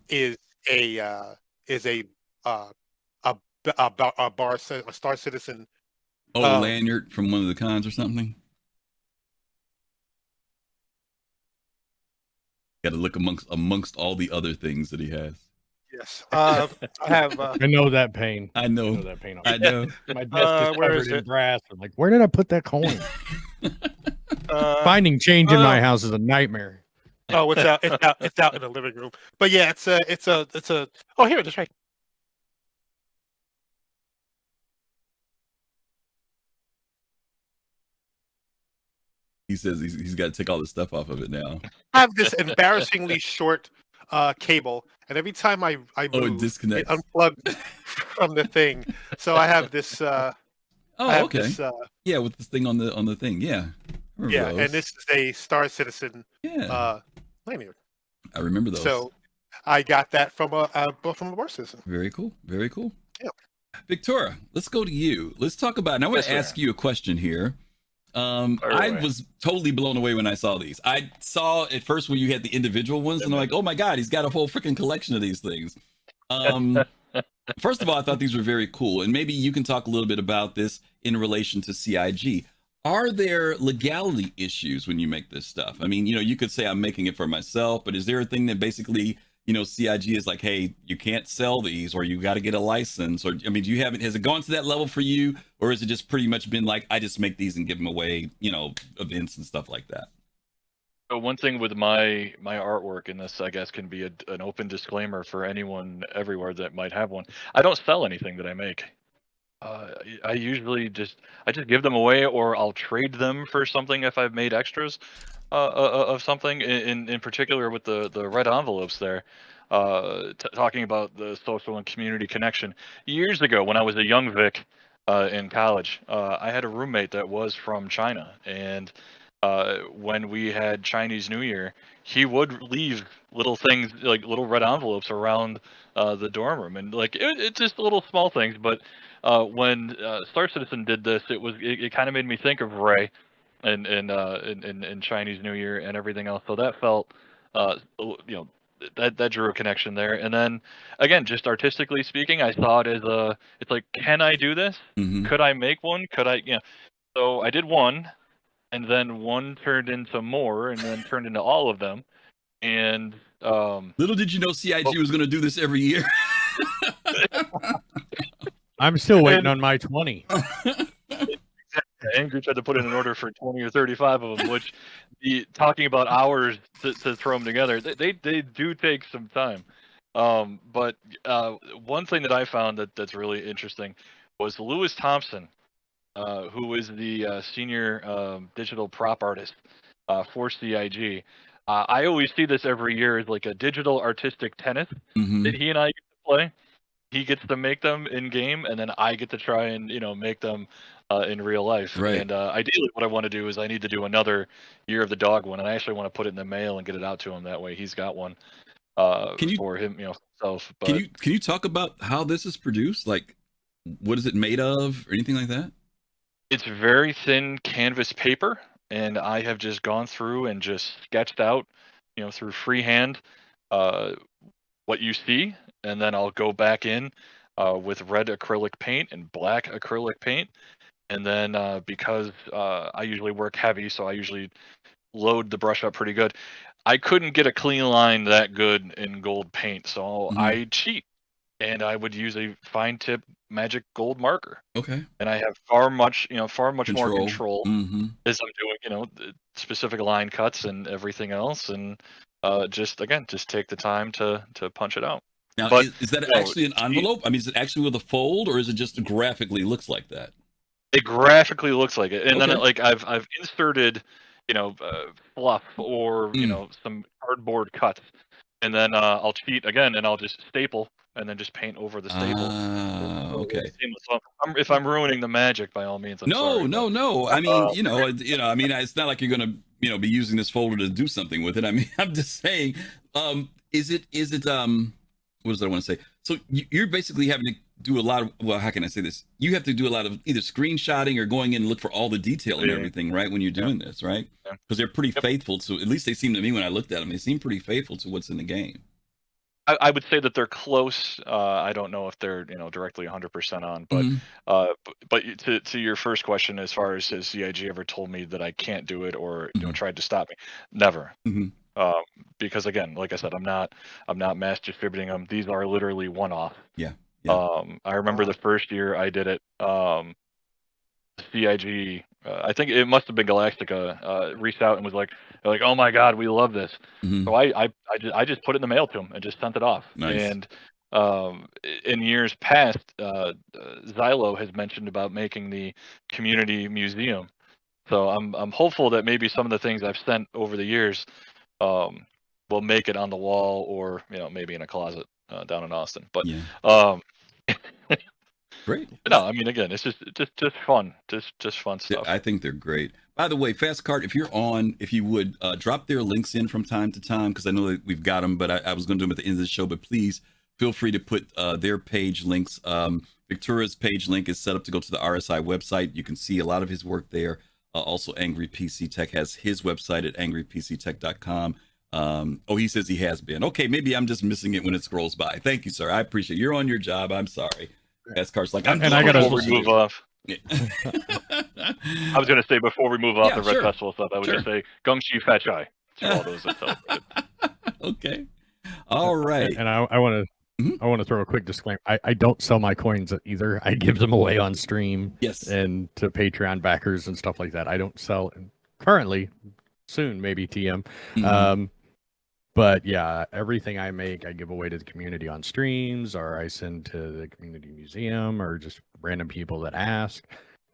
is a Star Citizen. Lanyard from one of the cons or something. Got to look amongst all the other things that he has. Yes. I have. I know that pain. I know that pain. I know. My desk is where covered is in it? brass. I'm like, where did I put that coin? Finding change in my house is a nightmare. Oh, it's out. It's out in the living room. But yeah, it's a. Oh, here it is, right. He says he's got to take all the stuff off of it now. I have this embarrassingly short cable, and every time I move, it disconnects. It unplugs from the thing. So I have this. Okay. This, yeah, with this thing on the thing. Yeah. Yeah, and this is a Star Citizen. Yeah. Lanyard. I remember those. So I got that from a War Citizen. Very cool. Very cool. Yeah. Victura, let's go to you. Let's talk about. And I want to ask you a question here. I was totally blown away when I saw these. I saw at first when you had the individual ones, and I'm like, oh my god, he's got a whole freaking collection of these things. First of all, I thought these were very cool, and maybe you can talk a little bit about this in relation to CIG. Are there legality issues when you make this stuff? I mean, you could say I'm making it for myself, but is there a thing that basically, CIG is like, hey, you can't sell these, or you got to get a license, or, I mean, has it gone to that level for you, or has it just pretty much been like, I just make these and give them away, events and stuff like that? So one thing with my artwork, and this, I guess, can be an open disclaimer for anyone everywhere that might have one. I don't sell anything that I make. I usually just give them away, or I'll trade them for something if I've made extras of something. In particular with the red envelopes there, talking about the social and community connection. Years ago, when I was a young Vic in college, I had a roommate that was from China, and when we had Chinese New Year, he would leave little things, like little red envelopes around the dorm room, and like it's just little small things, but when Star Citizen did this, it kind of made me think of Ray and Chinese New Year and everything else. So that felt, that drew a connection there. And then again, just artistically speaking, I saw it as it's like, can I do this? Mm-hmm. Could I make one? Could I? So I did one, and then one turned into more, and then turned into all of them. And little did you know CIG was going to do this every year. I'm still waiting on my 20. Angry tried to put in an order for 20 or 35 of them, which talking about hours to throw them together, they do take some time. But one thing that I found that's really interesting was Lewis Thompson, who is the senior digital prop artist for CIG. I always see this every year as like a digital artistic tennis that he and I get to play. He gets to make them in game, and then I get to try and make them in real life. Right. And ideally, what I want to do is I need to do another Year of the Dog one, and I actually want to put it in the mail and get it out to him. That way, he's got one for him, himself. But can you talk about how this is produced? Like, what is it made of, or anything like that? It's very thin canvas paper, and I have just gone through and just sketched out, through freehand, what you see, and then I'll go back in with red acrylic paint and black acrylic paint, and then because I usually work heavy, so I usually load the brush up pretty good. I couldn't get a clean line that good in gold paint, so I cheat, and I would use a fine tip magic gold marker. Okay. And I have far much more control as I'm doing, the specific line cuts and everything else, and just take the time to punch it out. Now, but, is that actually an envelope? I mean, is it actually with a fold, or is it just graphically looks like that? It graphically looks like it, and then I've inserted, fluff or some cardboard cuts, and then I'll cheat again, and I'll just staple, and then just paint over the staple. Okay. If I'm ruining the magic, by all means, I'm sorry. No. I mean, I mean, it's not like you're gonna, be using this folder to do something with it. I mean, I'm just saying, is it what does I want to say? So you're basically having to do a lot of, well, how can I say this? You have to do a lot of either screenshotting or going in and look for all the detail and everything, right? When you're doing this, right? Because they're pretty faithful to, at least they seem to me when I looked at them, they seem pretty faithful to what's in the game. I would say that they're close. I don't know if they're directly 100% on, but to your first question, as far as has CIG ever told me that I can't do it or tried to stop me? Never. Because again, like I said, I'm not mass distributing them. These are literally one-off. Yeah. I remember the first year I did it. CIG, I think it must have been Galactica, reached out and was like, "Oh my God, we love this." Mm-hmm. So I just put it in the mail to them and just sent it off. Nice. And in years past, Xylo has mentioned about making the community museum. So I'm hopeful that maybe some of the things I've sent over the years will make it on the wall, or maybe in a closet down in Austin. But great. No, I mean, again, it's just fun, just fun stuff. I think they're great. By the way, Fast Cart, if you're on, if you would drop their links in from time to time, because I know that we've got them, but I was going to do them at the end of the show. But please feel free to put their page links. Victura's page link is set up to go to the RSI website. You can see a lot of his work there. Also, AngryPCTech has his website at angrypctech.com. He says he has been. Okay, maybe I'm just missing it when it scrolls by. Thank you, sir. I appreciate it. You're on your job. I'm sorry. Fast Cart's like, I gotta move off. Yeah. I was gonna say before we move off the Red Festival stuff, I would just say Gungshi Fat Chai. All those okay. All right. And I want to throw a quick disclaimer. I don't sell my coins either. I give them away on stream. Yes. And to Patreon backers and stuff like that. I don't sell currently. Soon, maybe TM. Mm-hmm. But yeah, everything I make, I give away to the community on streams, or I send to the community museum, or just random people that ask.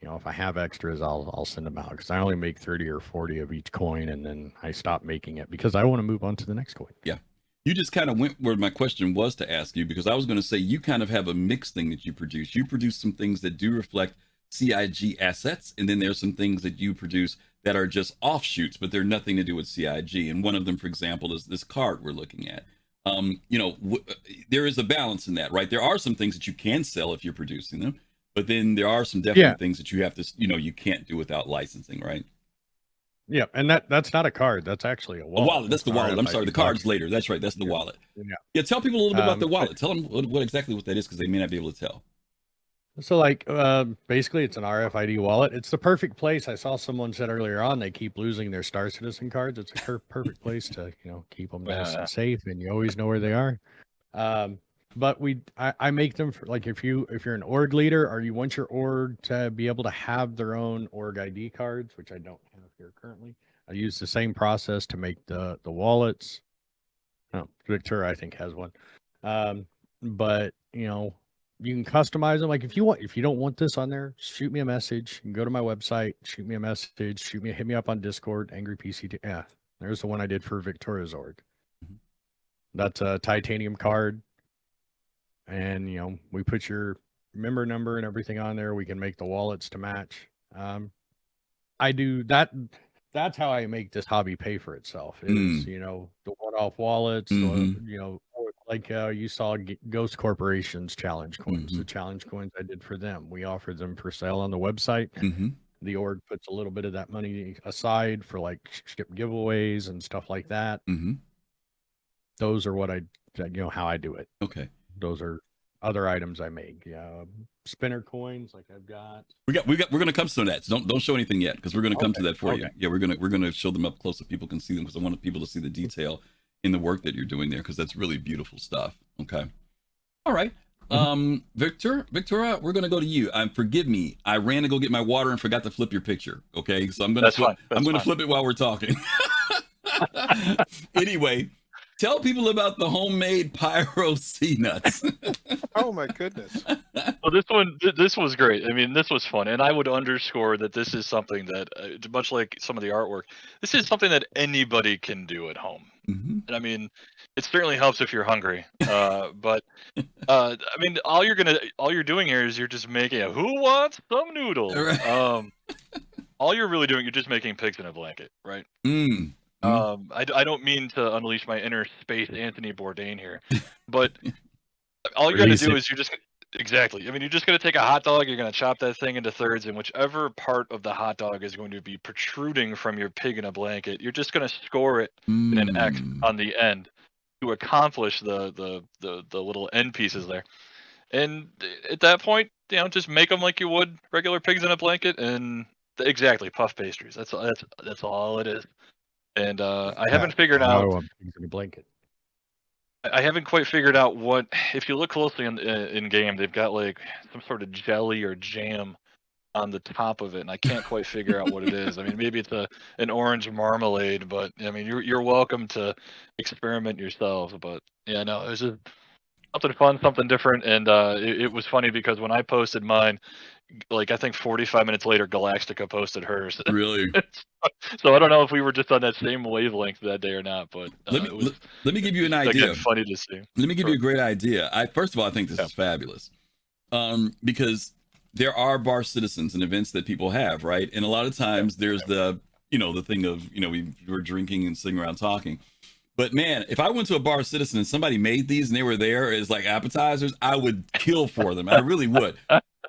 If I have extras, I'll send them out, because I only make 30 or 40 of each coin, and then I stop making it because I want to move on to the next coin. Yeah. You just kind of went where my question was to ask you, because I was going to say you kind of have a mixed thing that you produce. You produce some things that do reflect CIG assets, and then there's some things that you produce that are just offshoots, but they're nothing to do with CIG. And one of them, for example, is this card we're looking at. There is a balance in that, right? There are some things that you can sell if you're producing them, but then there are some definite things that you have to, you can't do without licensing, right? Yeah, and that's not a card. That's actually a wallet. A wallet. That's the wallet. I'm sorry. The card's later. That's right. That's the wallet. Yeah. Tell people a little bit about the wallet. Tell them what exactly what that is, because they may not be able to tell. So basically it's an RFID wallet. It's the perfect place. I saw someone said earlier on, they keep losing their Star Citizen cards. It's a perfect place to, keep them nice and safe, and you always know where they are. But I make them for, like, if you're an org leader, or you want your org to be able to have their own org ID cards, which I don't have here currently. I use the same process to make the wallets. Oh, Victura, I think, has one. But you can customize them. Like, if you don't want this on there, shoot me a message. You can go to my website, shoot me a message, hit me up on Discord, AngryPCT. Yeah, there's the one I did for Victoria's org. Mm-hmm. That's a titanium card. And, we put your member number and everything on there. We can make the wallets to match. I do that. That's how I make this hobby pay for itself. Is, the one-off wallets, like you saw Ghost Corporation's challenge coins. The challenge coins I did for them, we offered them for sale on the website. The org puts a little bit of that money aside for like ship giveaways and stuff like that. Those are what how I do it. Okay. Those are other items I make. Yeah, spinner coins like I've got. We're gonna come to that. So don't show anything yet, because we're gonna come to that for you. Yeah, we're gonna show them up close so people can see them, because I want people to see the detail in the work that you're doing there, because that's really beautiful stuff. Okay. All right. Victura, we're gonna go to you. Forgive me. I ran to go get my water and forgot to flip your picture. Okay, so I'm gonna flip it while we're talking. Anyway, tell people about the homemade pyro C-nuts. Oh my goodness. Well, this was great. I mean, this was fun, and I would underscore that this is something that, much like some of the artwork, this is something that anybody can do at home. And I mean, it certainly helps if you're hungry. But I mean, all you're doing here is you're just making a who wants some noodles. All you're really doing, you're just making pigs in a blanket, right? I don't mean to unleash my inner space Anthony Bourdain here, but all you got to do is you're just going to take a hot dog, you're going to chop that thing into thirds, and whichever part of the hot dog is going to be protruding from your pig in a blanket, you're just going to score it in an X on the end to accomplish the little end pieces there. And at that point, just make them like you would regular pigs in a blanket, and exactly puff pastries. That's all it is. And I haven't figured out. Oh, I'm in a blanket. I haven't quite figured out what. If you look closely in game, they've got like some sort of jelly or jam on the top of it, and I can't quite figure out what it is. I mean, maybe it's an orange marmalade, but I mean, you're welcome to experiment yourselves. But yeah, no, it was just something fun, something different, and it was funny because when I posted mine, like I think 45 minutes later, Galactica posted hers. Really? So I don't know if we were just on that same wavelength that day or not, but let me give you an idea. Again, funny to see. Let me give you a great idea. First of all, I think this is fabulous, because there are bar citizens and events that people have, right? And a lot of times there's the thing of we were drinking and sitting around talking. But man, if I went to a bar citizen and somebody made these and they were there as like appetizers, I would kill for them. I really would.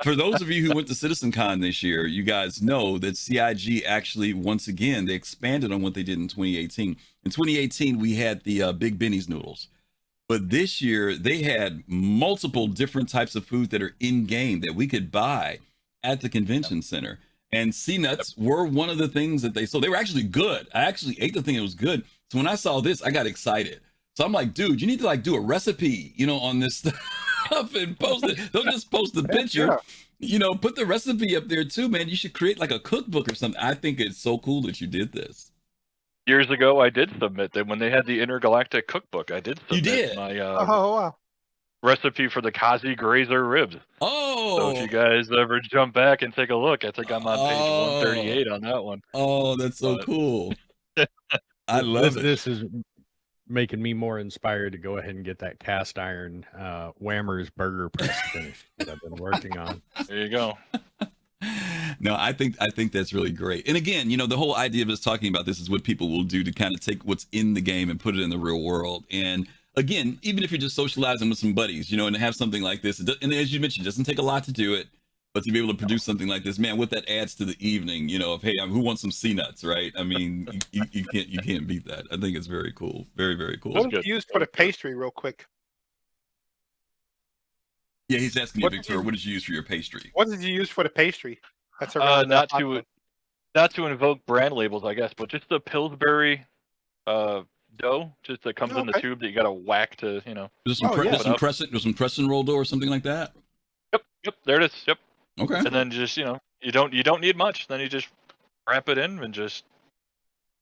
For those of you who went to CitizenCon this year, you guys know that CIG actually, once again, they expanded on what they did in 2018. In 2018, we had the Big Benny's noodles. But this year, they had multiple different types of food that are in-game that we could buy at the convention center. And C-nuts were one of the things that they sold. They were actually good. I actually ate the thing. It was good. So when I saw this, I got excited. So I'm like, dude, you need to like do a recipe, on this stuff and post it. Don't just post the picture. Put the recipe up there too, man. You should create like a cookbook or something. I think it's so cool that you did this. Years ago, I did submit them when they had the Intergalactic Cookbook. I did submit my recipe for the Kazi Grazer ribs. Oh, so if you guys ever jump back and take a look, I think I'm on page 138 on that one. Oh, that's so cool. I love it. This is making me more inspired to go ahead and get that cast iron Whammer's burger press finished that I've been working on. There you go. No, I think that's really great. And again, the whole idea of us talking about this is what people will do to kind of take what's in the game and put it in the real world. And again, even if you're just socializing with some buddies, and have something like this, and as you mentioned, it doesn't take a lot to do it, but to be able to produce something like this, man, what that adds to the evening, of, hey, who wants some C-nuts, right? I mean, you can't beat that. I think it's very cool. Very, very cool. What did you use for the pastry real quick? Yeah, he's asking you, Victor, what did you use for your pastry? What did you use for the pastry? That's a not to invoke brand labels, I guess, but just the Pillsbury dough, just that comes in the tube that you got to whack to, There's some crescent roll dough or something like that. Yep, there it is. Yep. Okay. And then just you don't need much. Then you just wrap it in and just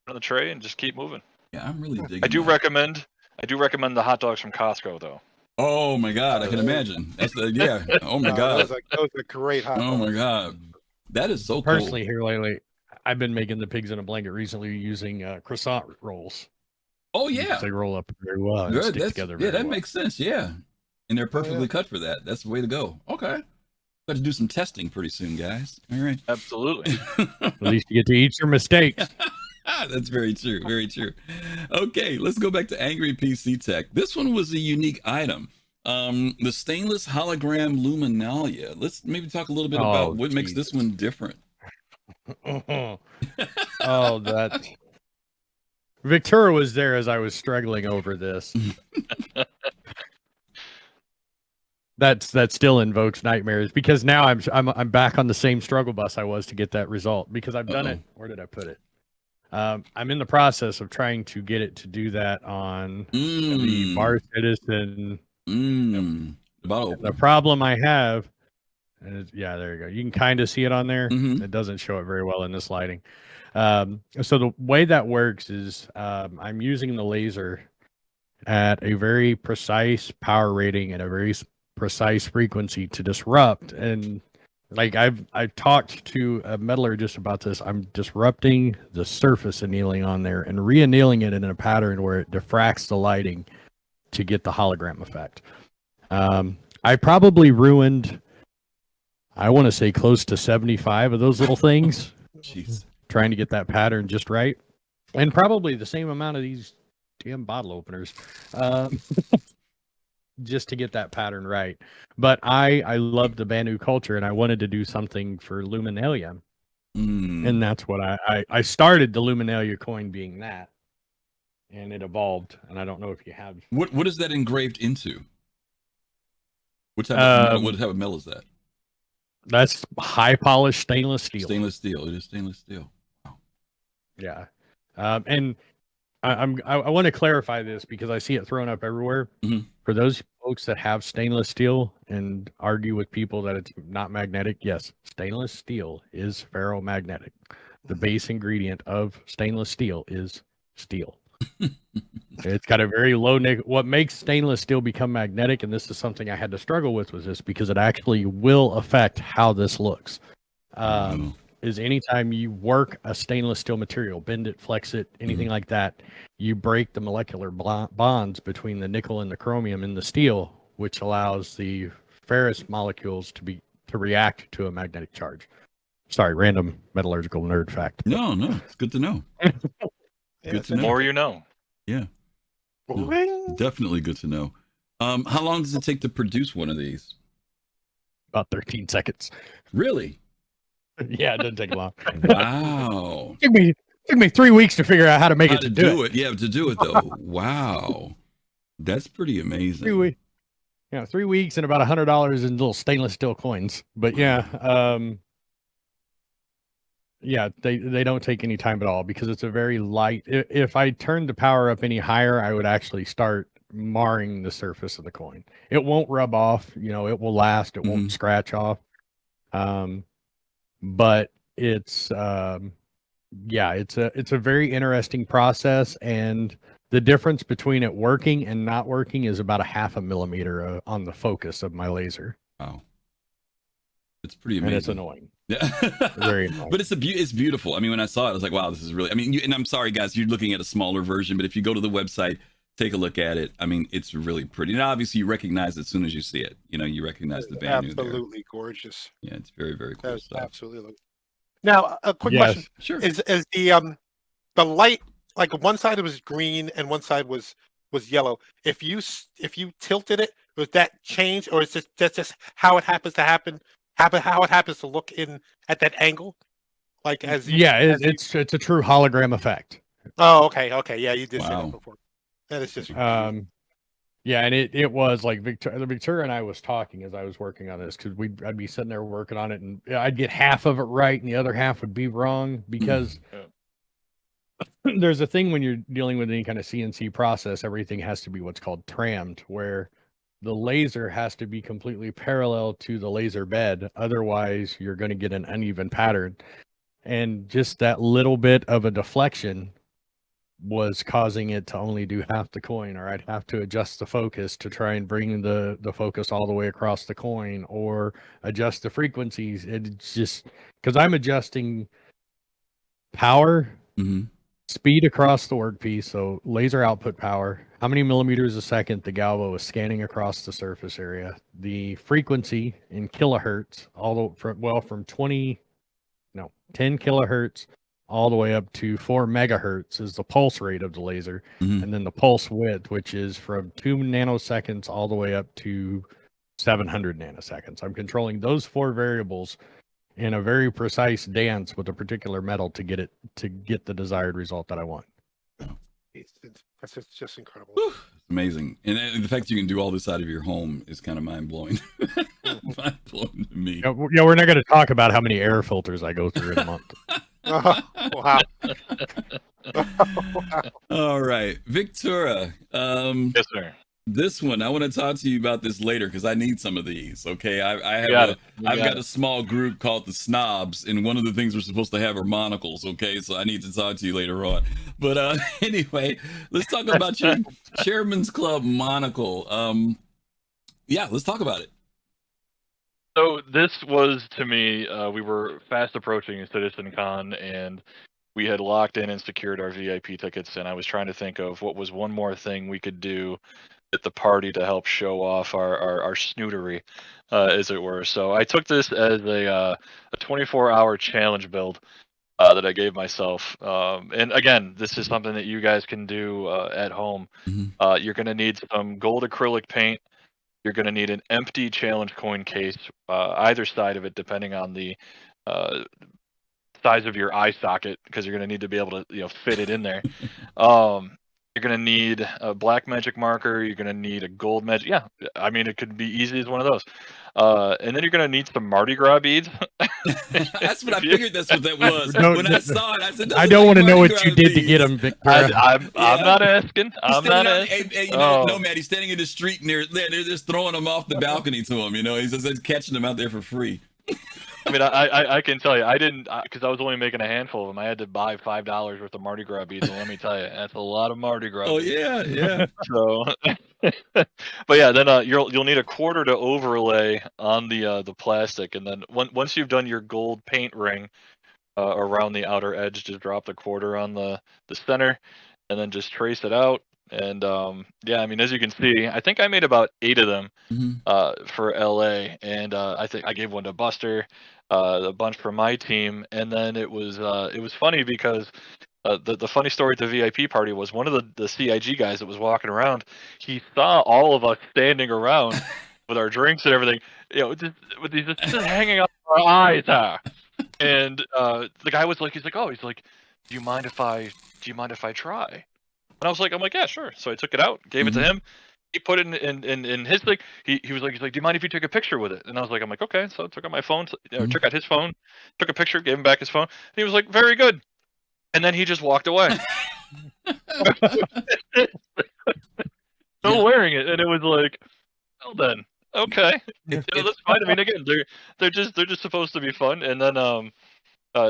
put it on the tray and just keep moving. Yeah, I'm really digging. I do recommend the hot dogs from Costco though. Oh my God, I can imagine. That's Oh my God. Those are great hot dogs. Oh my God. That is so cool. Personally, here lately, I've been making the pigs in a blanket recently using croissant rolls. Oh yeah, they roll up very well. Good. Stick together very that well. makes sense. Yeah, and they're perfectly cut for that. That's the way to go. Okay, got to do some testing pretty soon, guys. All right. Absolutely. At least you get to eat your mistakes. That's very true. Very true. Okay, let's go back to AngryPCTech. This one was a unique item. The stainless hologram luminalia. Let's maybe talk a little bit about what makes this one different. That Victura was there as I was struggling over this. that still invokes nightmares because now I'm back on the same struggle bus I was to get that result because I've done it. Where did I put it? I'm in the process of trying to get it to do that on the Bar Citizen. The problem I have is, there you go. You can kind of see it on there. It doesn't show it very well in this lighting. So the way that works is I'm using the laser at a very precise power rating and a very precise frequency to disrupt. And like I've talked to a metallurgist about this. I'm disrupting the surface annealing on there and re-annealing it in a pattern where it diffracts the lighting to get the hologram effect. I probably ruined, I want to say close to 75 of those little things. Jeez. Trying to get that pattern just right. And probably the same amount of these damn bottle openers. Just to get that pattern right. But I love the Banu culture and I wanted to do something for Luminalia. And that's what I started the Luminalia coin being that. And it evolved. And I don't know if you have. What is that engraved into? What type of metal is that? That's high polished stainless steel. Stainless steel. It is stainless steel. Wow. Yeah. And I want to clarify this because I see it thrown up everywhere. Mm-hmm. For those folks that have stainless steel and argue with people that it's not magnetic, yes, stainless steel is ferromagnetic. The base ingredient of stainless steel is steel. It's got a very low what makes stainless steel become magnetic, and this is something I had to struggle with this because it actually will affect how this looks. Is anytime you work a stainless steel material, bend it, flex it, anything like that, you break the molecular bonds between the nickel and the chromium in the steel, which allows the ferrous molecules to react to a magnetic charge. Sorry, random metallurgical nerd fact. No, it's good to know. Good to know. The more you know. Yeah. No, definitely good to know. How long does it take to produce one of these? About 13 seconds. Really? Yeah, it doesn't take long. Wow. It took me 3 weeks to figure out how to make it to do it. Yeah, to do it though. Wow. That's pretty amazing. 3 weeks. Yeah, 3 weeks and about $100 in little stainless steel coins. But yeah, yeah, they don't take any time at all because it's a very light. If I turned the power up any higher, I would actually start marring the surface of the coin. It won't rub off, it will last, it won't scratch off. But it's it's a very interesting process, and the difference between it working and not working is about 0.5 millimeter on the focus of my laser. Wow. It's pretty amazing. And it's annoying. Yeah. Very annoying. But it's beautiful. I mean, when I saw it, I was like, wow, this is really, and I'm sorry guys, you're looking at a smaller version, but if you go to the website, take a look at it. I mean, it's really pretty. And obviously you recognize it as soon as you see it. You recognize the value. Absolutely gorgeous. Yeah, it's very, very cool That's stuff. absolutely. Now, a quick question. Sure. Is the light, like one side was green and one side was yellow? If you tilted it, was that change, or is that's just how it happens to happen? How it happens to look in at that angle? Like it's a true hologram effect. Oh, okay. Yeah, you did say that before. That is just yeah, and it was like Victura and I was talking as I was working on this because I'd be sitting there working on it, and I'd get half of it right and the other half would be wrong because there's a thing when you're dealing with any kind of CNC process, everything has to be what's called trammed, where the laser has to be completely parallel to the laser bed. Otherwise, you're going to get an uneven pattern. And just that little bit of a deflection was causing it to only do half the coin, or I'd have to adjust the focus to try and bring the focus all the way across the coin, or adjust the frequencies. It's just because I'm adjusting power, speed across the workpiece, so laser output power, how many millimeters a second the galvo is scanning across the surface area, the frequency in kilohertz, from 10 kilohertz all the way up to 4 megahertz is the pulse rate of the laser, and then the pulse width, which is from 2 nanoseconds all the way up to 700 nanoseconds. I'm controlling those 4 variables in a very precise dance with a particular metal to get the desired result that I want. That's just incredible. Whew, it's amazing. And the fact that you can do all this out of your home is kind of mind-blowing. Mind-blowing to me. Yeah, we're not going to talk about how many air filters I go through in a month. Wow. All right. Victura. Yes, sir. This one, I want to talk to you about this later because I need some of these. Okay, I've got a small group called the Snobs, and one of the things we're supposed to have are monocles. Okay, so I need to talk to you later on. But anyway, let's talk about your Chairman's Club monocle. Yeah, let's talk about it. So this was, to me, we were fast approaching CitizenCon, and we had locked in and secured our VIP tickets, and I was trying to think of what was one more thing we could do at the party to help show off our snootery, as it were. So I took this as a 24-hour challenge build that I gave myself. And again, this is something that you guys can do at home. You're going to need some gold acrylic paint. You're going to need an empty challenge coin case, either side of it, depending on the size of your eye socket, because you're going to need to be able to fit it in there. You're going to need a black magic marker. You're going to need a gold magic. Yeah, I mean, it could be easy as one of those. And then you're gonna need some Mardi Gras beads. That's what I figured. That's what that was. When I saw it, I said, I don't want to know what you did to get them, Victor. I'm not asking. I'm not asking. Hey, you know, no, Matt, he's standing in the street and they're just throwing them off the balcony to him. You know, he's just catching them out there for free. I mean, I can tell you, I didn't, because I was only making a handful of them. I had to buy $5 worth of Mardi Gras beads, and let me tell you, that's a lot of Mardi Gras. Oh beads. yeah. So, but yeah, then you'll need a quarter to overlay on the plastic, and then once you've done your gold paint ring around the outer edge, just drop the quarter on the center, and then just trace it out. And yeah, I mean, as you can see, I think I made about 8 of them for LA, and I think I gave one to Buster, a bunch for my team, and then it was funny because the funny story at the VIP party was one of the CIG guys that was walking around. He saw all of us standing around with our drinks and everything, you know, just hanging out our eyes, and the guy was like, he's like, do you mind if I try? And I was like, yeah, sure. So I took it out, gave it to him. He put it in his thing. He was like, do you mind if you take a picture with it? And I was like, okay. So I took out my phone, took out his phone, took a picture, gave him back his phone. And he was like, very good. And then he just walked away. Still wearing it, and it was like, well then, okay, that's fine. I mean, again, they're just supposed to be fun. And then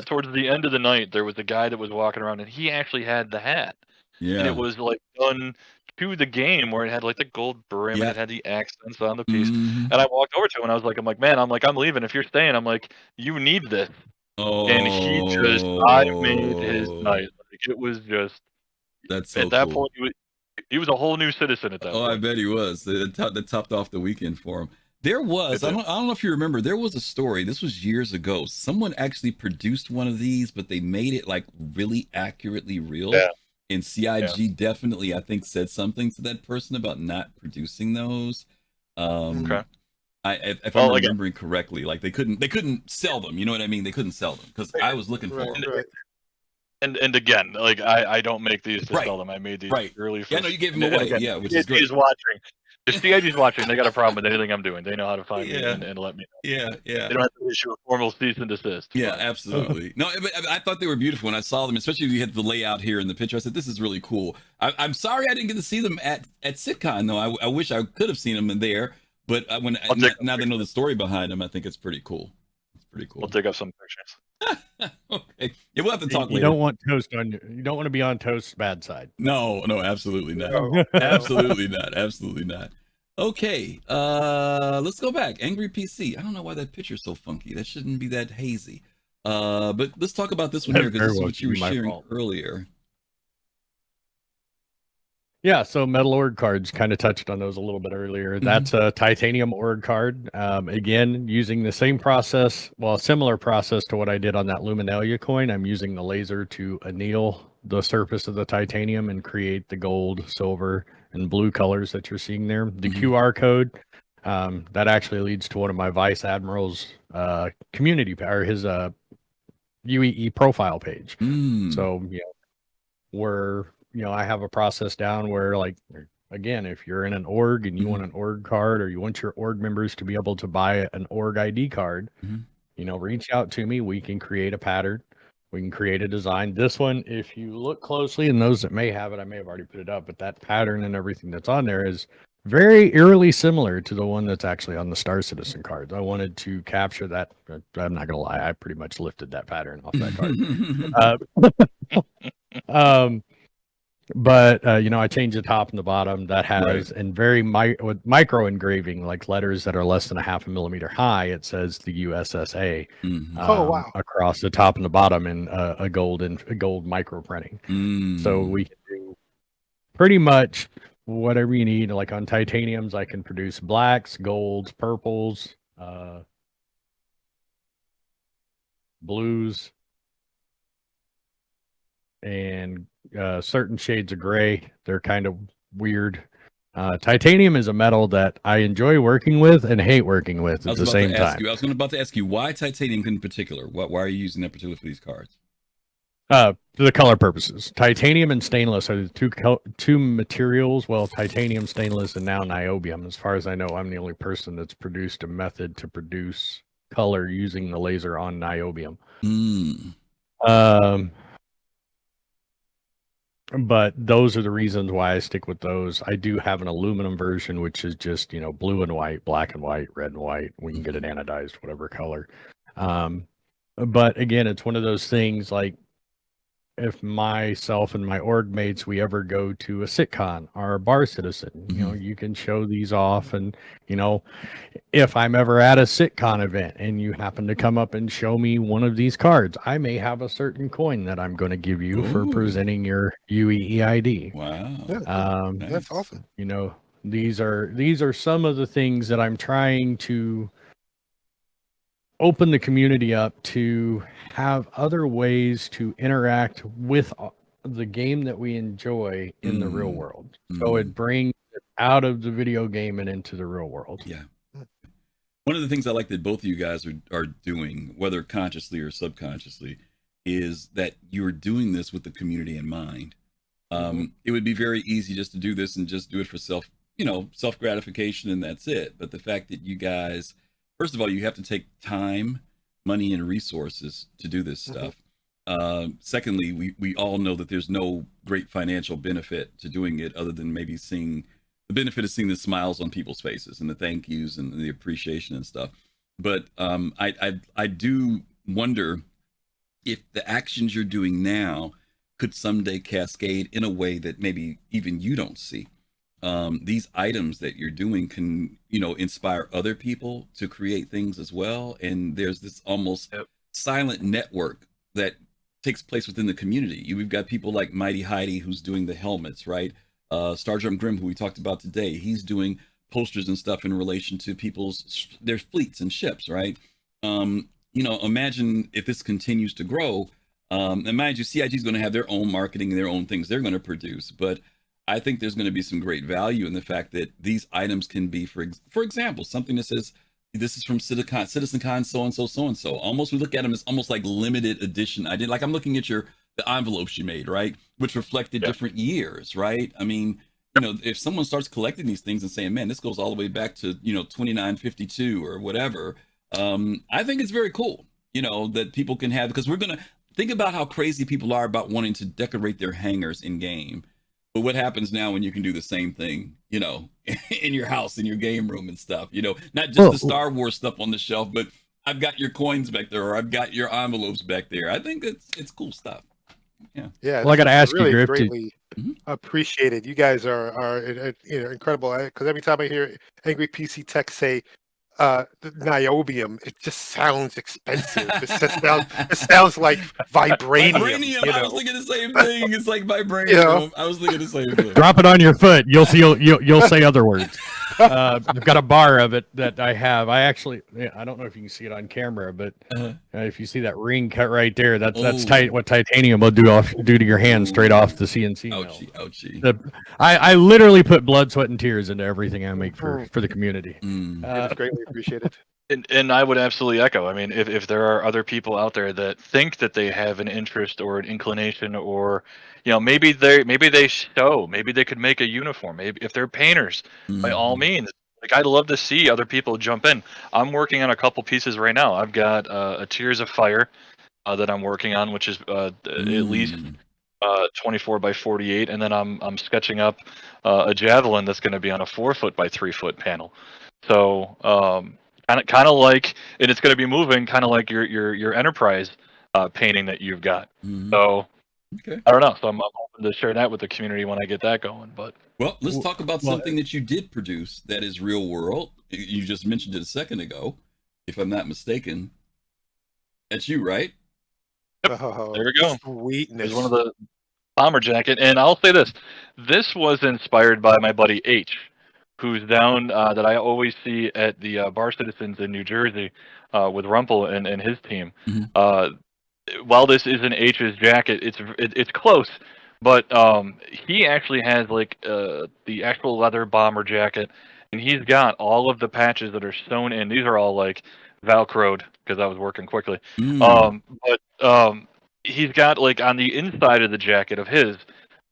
towards the end of the night, there was a guy that was walking around, and he actually had the hat. Yeah. And it was like done to the game where it had like the gold brim and it had the accents on the piece. And I walked over to him and I was like, I'm leaving. If you're staying, I'm like, you need this. Oh. And he just, I made his night. Like, it was just, that's so at that point, he was a whole new citizen at that point. I bet he was. That topped off the weekend for him. There was, I don't know if you remember, there was a story, this was years ago. Someone actually produced one of these, but they made it like really accurately real. Yeah. And CIG definitely, I think, said something to that person about not producing those. Okay. If I'm remembering correctly, like they couldn't sell them. You know what I mean? They couldn't sell them because I was looking for them. Right. And again, like I don't make these to sell them. I made these early. Yeah, no, you gave them away. Again, which is great. He's watching. If CIG's watching, they got a problem with anything I'm doing. They know how to find me and let me know. Yeah. They don't have to issue a formal cease and desist. Yeah, absolutely. No, but I thought they were beautiful when I saw them, especially when you had the layout here in the picture. I said, this is really cool. I'm sorry I didn't get to see them at SitCon, though. I wish I could have seen them in there. But now they know the story behind them, I think it's pretty cool. It's pretty cool. We'll dig up some pictures. Okay. Yeah, we'll have to talk later. You don't want toast on you don't want to be on Toast's bad side. No, absolutely not. Absolutely not. Okay, let's go back. Angry PC. I don't know why that picture's so funky. That shouldn't be that hazy. But let's talk about this one here because this is what you were sharing earlier. Yeah, so metal org cards, kind of touched on those a little bit earlier. That's a titanium org card. Again, using the same process, a similar process to what I did on that Luminalia coin. I'm using the laser to anneal the surface of the titanium and create the gold, silver, and blue colors that you're seeing there. The QR code, that actually leads to one of my Vice Admiral's community, or his UEE profile page. So, I have a process down where, like, again, if you're in an org and you want an org card, or you want your org members to be able to buy an org ID card, reach out to me. We can create a pattern. We can create a design. This one, if you look closely, and those that may have it, I may have already put it up, but that pattern and everything that's on there is very eerily similar to the one that's actually on the Star Citizen cards. I wanted to capture that. I'm not going to lie. I pretty much lifted that pattern off that card. But I changed the top and the bottom. That has in very with micro engraving, like letters that are less than 0.5 millimeter high. It says the USSA across the top and the bottom in a gold micro printing. So we can do pretty much whatever you need. Like on titaniums, I can produce blacks, golds, purples, blues, and certain shades of gray. They're kind of weird. Titanium is a metal that I enjoy working with and hate working with at the same time. I was about to ask you why titanium in particular. Why are you using that particular for these cards? The color purposes. Titanium and stainless are the two materials. Well, titanium, stainless, and now niobium. As far as I know, I'm the only person that's produced a method to produce color using the laser on niobium. But those are the reasons why I stick with those. I do have an aluminum version, which is just, blue and white, black and white, red and white. We can get it anodized, whatever color. But again, it's one of those things like, if myself and my org mates, we ever go to a sitcon or a bar citizen, you can show these off. And, if I'm ever at a sitcon event and you happen to come up and show me one of these cards, I may have a certain coin that I'm going to give you for presenting your UEEID. Wow. That's awesome. These are some of the things that I'm trying to open the community up to have other ways to interact with the game that we enjoy in the real world. So it brings it out of the video game and into the real world. Yeah. One of the things I like that both of you guys are doing, whether consciously or subconsciously, is that you're doing this with the community in mind. It would be very easy just to do this and just do it for self gratification, and that's it. But the fact that you guys, first of all, you have to take time, money, and resources to do this stuff. Secondly, we all know that there's no great financial benefit to doing it other than maybe seeing the benefit of seeing the smiles on people's faces and the thank yous and the appreciation and stuff. But I do wonder if the actions you're doing now could someday cascade in a way that maybe even you don't see. These items that you're doing can, inspire other people to create things as well. And there's this almost silent network that takes place within the community. We've got people like Mighty Heidi, who's doing the helmets, right? Starjump Grim, who we talked about today, he's doing posters and stuff in relation to their fleets and ships, right? Imagine if this continues to grow. And mind you, CIG is going to have their own marketing and their own things they're going to produce, but I think there's going to be some great value in the fact that these items can be, for example, something that says, this is from CitizenCon so-and-so. Almost, we look at them as almost like limited edition. I'm looking at the envelopes you made, right? Which reflected different years, right? I mean, if someone starts collecting these things and saying, man, this goes all the way back to, 2952 or whatever, I think it's very cool, that people can have, because we're going to think about how crazy people are about wanting to decorate their hangars in game. But what happens now when you can do the same thing, in your house, in your game room and stuff, not just the Star Wars stuff on the shelf, but I've got your coins back there, or I've got your envelopes back there. I think it's cool stuff. Yeah. Yeah. Well, I got to ask really you, Griff. Greatly appreciated. You guys are incredible. Because every time I hear AngryPCTech say niobium, it just sounds expensive. It sounds like vibranium. I was thinking the same thing. It's like vibranium. I was thinking the same thing. Drop it on your foot. You'll see. You'll say other words. I've got a bar of it that I have. I don't know if you can see it on camera, but if you see that ring cut right there, that's tight. What titanium will do to your hand straight off the CNC mill. Ouchie. I literally put blood, sweat, and tears into everything I make for the community. It's greatly appreciated. And I would absolutely echo. I mean, if there are other people out there that think that they have an interest or an inclination, or maybe they could make a uniform. Maybe if they're painters, by all means, like, I'd love to see other people jump in. I'm working on a couple pieces right now. I've got a Tears of Fire that I'm working on, which is at least 24 by 48, and then I'm sketching up a javelin that's going to be on a 4 foot by 3 foot panel. So kind of like, and it's going to be moving, kind of like your Enterprise painting that you've got. So I don't know. So I'm hoping to share that with the community when I get that going. But let's talk about something that you did produce that is real world. You just mentioned it a second ago, if I'm not mistaken. That's you, right? Oh, there we go. Sweetness. It's one of the bomber jacket, and I'll say this: this was inspired by my buddy H, who's down that I always see at the Bar Citizens in New Jersey with Rumpel and his team. While this isn't H's jacket, it's close, but he actually has like the actual leather bomber jacket, and he's got all of the patches that are sewn in. These are all like Velcroed because I was working quickly. But he's got like on the inside of the jacket of his,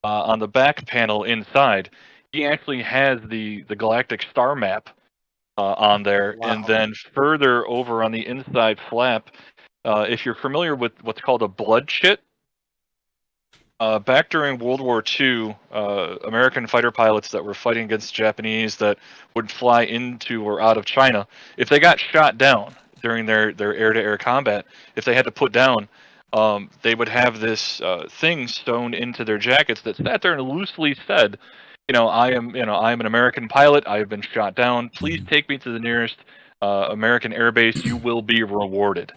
on the back panel inside, he actually has the galactic star map on there, Wow. and then further over on the inside flap, if you're familiar with what's called a blood chit. Back during World War II, American fighter pilots that were fighting against Japanese that would fly into or out of China, if they got shot down during their air-to-air combat, if they had to put down, they would have this thing sewn into their jackets that sat there and loosely said, I am an American pilot. I have been shot down. Please take me to the nearest American air base. You will be rewarded.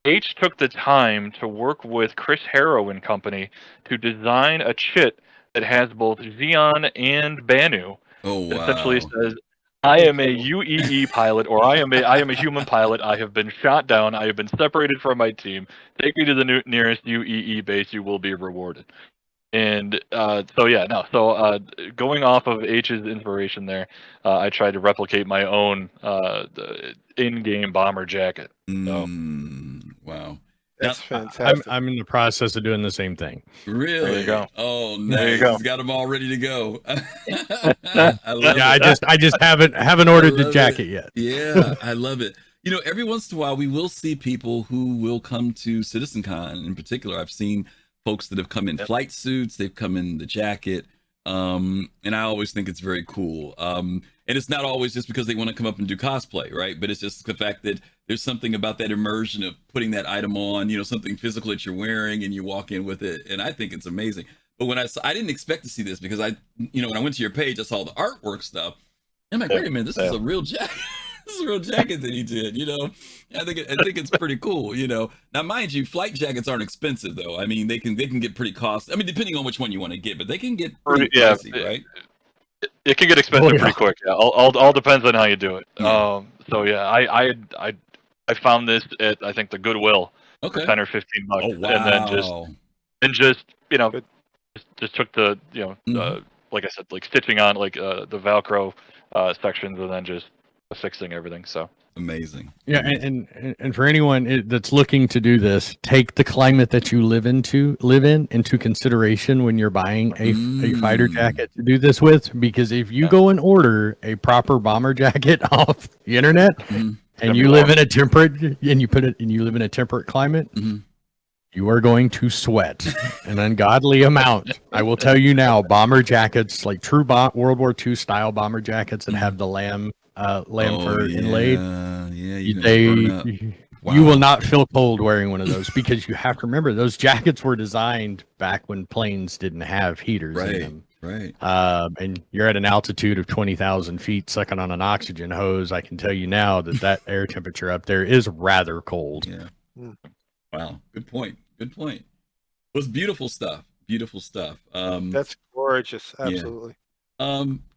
H took the time to work with Chris Harrow and company to design a chit that has both Xeon and Banu. Oh, wow. It essentially says, I am a UEE pilot, or I am a human pilot. I have been shot down. I have been separated from my team. Take me to the nearest UEE base. You will be rewarded. And going off of H's inspiration there, I tried to replicate my own in-game bomber jacket. So. Wow. That's fantastic. I'm in the process of doing the same thing. Really? There you go. Oh, nice. There you go. He's got them all ready to go. I just haven't ordered the jacket yet. Yeah, I love it. Every once in a while we will see people who will come to CitizenCon. In particular, I've seen folks that have come in flight suits, they've come in the jacket, and I always think it's very cool. And it's not always just because they want to come up and do cosplay, right? But it's just the fact that there's something about that immersion of putting that item on, something physical that you're wearing, and you walk in with it, and I think it's amazing. But when I didn't expect to see this because when I went to your page, I saw the artwork stuff. I'm like, wait a minute, this is a real jacket. This is a real jacket that he did, I think it's pretty cool, Now, mind you, flight jackets aren't expensive though. I mean, they can get pretty costly. I mean, depending on which one you want to get, but they can get pretty pricey, right? It can get expensive pretty quick. Yeah, all depends on how you do it. Yeah. I found this at I think the Goodwill, for $10 or $15, oh, wow. and then just took the like I said, like stitching on like the Velcro sections and then just fixing everything. So amazing. Yeah, and for anyone that's looking to do this, take the climate that you live in into consideration when you're buying a fighter jacket to do this with. Because if you go and order a proper bomber jacket off the internet, and you live in a temperate climate, you are going to sweat an ungodly amount. I will tell you now, bomber jackets, like true World War II style bomber jackets that have the lamb fur inlaid, you will not feel cold wearing one of those, because you have to remember those jackets were designed back when planes didn't have heaters in them. Right. And you're at an altitude of 20,000 feet sucking on an oxygen hose. I can tell you now that air temperature up there is rather cold. Yeah. Wow. Good point. It was beautiful stuff. That's gorgeous. Absolutely.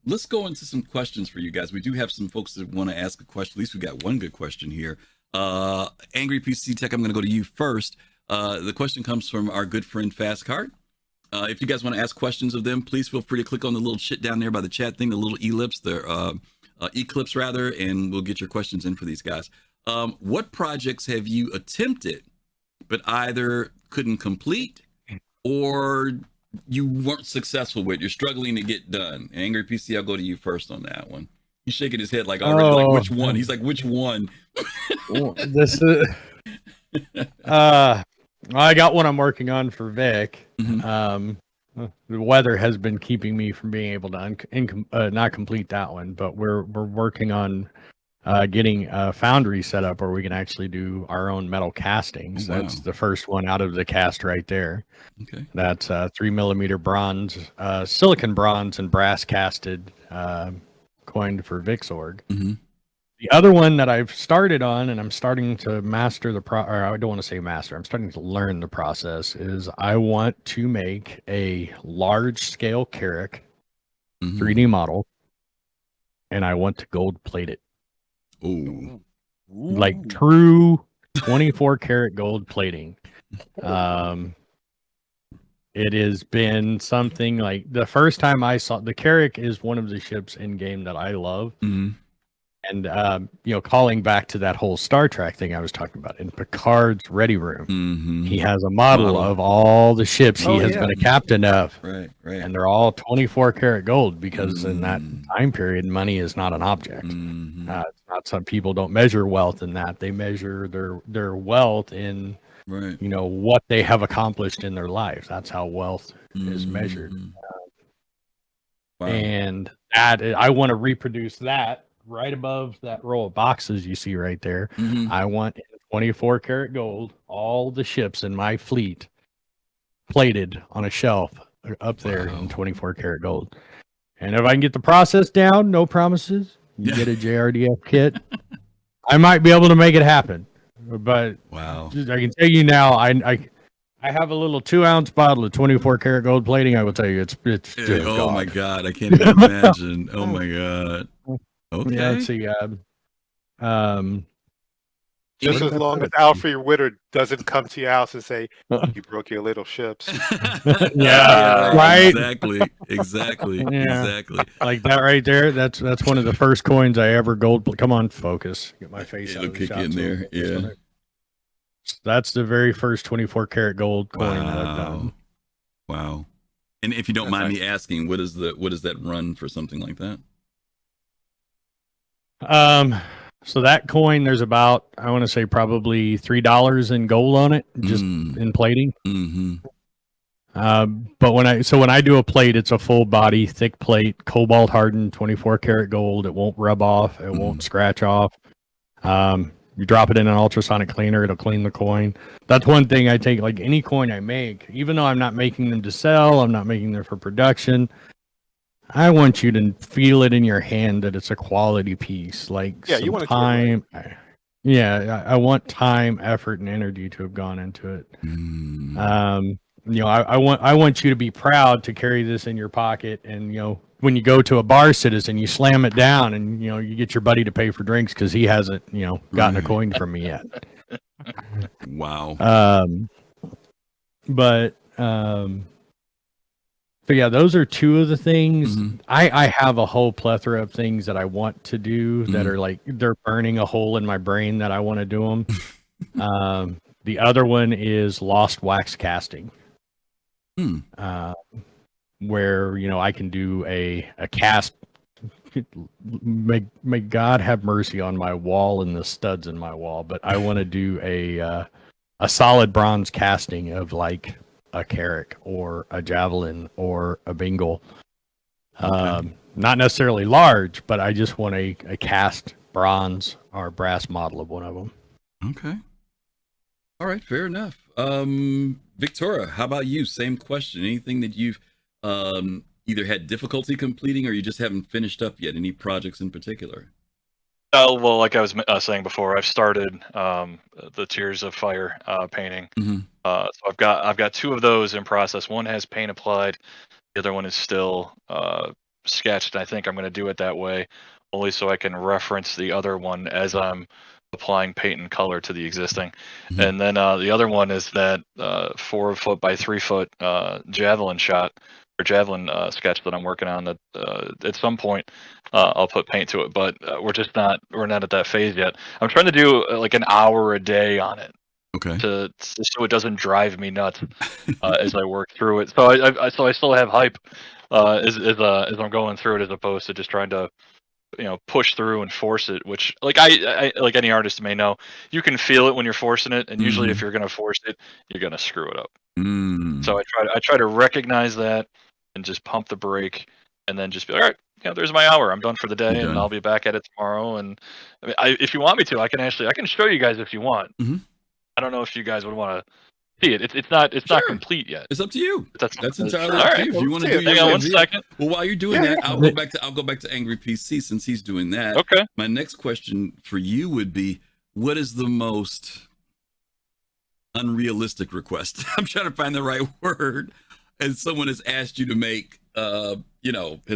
Let's go into some questions for you guys. We do have some folks that want to ask a question. At least we got one good question here. AngryPCTech, I'm going to go to you first. The question comes from our good friend Fastcard. If you guys want to ask questions of them, please feel free to click on the little shit down there by the chat thing, the little eclipse rather, and we'll get your questions in for these guys. What projects have you attempted but either couldn't complete or you weren't successful with? You're struggling to get done. Angry PC, I'll go to you first on that one. He's shaking his head like already, like which one? He's like, which one? This is I got one I'm working on for Vic. The weather has been keeping me from being able to not complete that one, but we're working on getting a foundry set up where we can actually do our own metal castings. Wow. That's the first one out of the cast right there. Okay. That's 3mm bronze, silicon bronze and brass casted, coined for Vixorg. The other one that I've started on, and I'm starting to master or I don't want to say master, I'm starting to learn the process, is I want to make a large scale Carrack 3D model, and I want to gold plate it. Ooh. Like true 24 karat gold plating. It has been something like the first time I saw the Carrack is one of the ships in game that I love. And calling back to that whole Star Trek thing I was talking about, in Picard's ready room, he has a model of all the ships he has been a captain of. Right. And they're all 24 karat gold, because in that time period, money is not an object. It's not, some people don't measure wealth in that. They measure their wealth in what they have accomplished in their lives. That's how wealth is measured. And that, I want to reproduce that right above that row of boxes you see right there. I want 24 karat gold, all the ships in my fleet plated on a shelf up there in 24 karat gold. And if I can get the process down, no promises, you get a JRDF kit, I might be able to make it happen. But I can tell you now, I have a little 2-ounce bottle of 24 karat gold plating. I will tell you, it's oh my God, I can't even imagine. Oh my God. Okay. Yeah, let's see. Just as long as Alfred Witter doesn't come to your house and say, "You broke your little ships." Right. Exactly. Like that right there. That's one of the first coins I ever gold. Come on, focus. Get my face out of the shot in there. Yeah. That's the very first 24 karat gold coin that I've done. Wow. And if you don't mind me asking, what is that run for something like that? So that coin, there's about, I want to say probably $3 in gold on it, just in plating. But when I do a plate, it's a full body, thick plate, cobalt hardened, 24 karat gold. It won't rub off. It won't scratch off. You drop it in an ultrasonic cleaner, it'll clean the coin. That's one thing I take, like any coin I make, even though I'm not making them to sell, I'm not making them for production, I want you to feel it in your hand that it's a quality piece. Like you want time. I want time, effort, and energy to have gone into it. I want you to be proud to carry this in your pocket, and when you go to a bar, citizen, you slam it down, and you get your buddy to pay for drinks because he hasn't gotten a coin from me yet. Wow. So yeah, those are two of the things. I have a whole plethora of things that I want to do that are like, they're burning a hole in my brain that I want to do them. The other one is lost wax casting, where I can do a cast. May God have mercy on my wall and the studs in my wall, but I want to do a solid bronze casting of like a carrack or a javelin or a bingle. Not necessarily large, but I just want a cast bronze or brass model of one of them. Okay. All right, fair enough. Victura, how about you? Same question. Anything that you've either had difficulty completing or you just haven't finished up yet? Any projects in particular? Well, like I was saying before, I've started the Tears of Fire painting. So I've got 2 of those in process. One has paint applied. The other one is still sketched. I think I'm going to do it that way, only so I can reference the other one as I'm applying paint and color to the existing. And then the other one is that 4 foot by 3 foot javelin shot or javelin sketch that I'm working on. That at some point I'll put paint to it, but we're not at that phase yet. I'm trying to do like an hour a day on it. Okay. So it doesn't drive me nuts as I work through it. So I still have hype as I'm going through it, as opposed to just trying to push through and force it. Which like I like any artist may know, you can feel it when you're forcing it, and usually if you're gonna force it, you're gonna screw it up. So I try to recognize that and just pump the brake, and then just be like, all right, there's my hour. I'm done for the day, and I'll be back at it tomorrow. And I mean, if you want me to, I can show you guys if you want. I don't know if you guys would want to see it. It's not complete yet. It's up to you. That's entirely all up to right. you. If you want to do hang on one second. Well, while you're doing that, I'll go back to Angry PC since he's doing that. Okay. My next question for you would be, what is the most unrealistic request? I'm trying to find the right word. And someone has asked you to make, has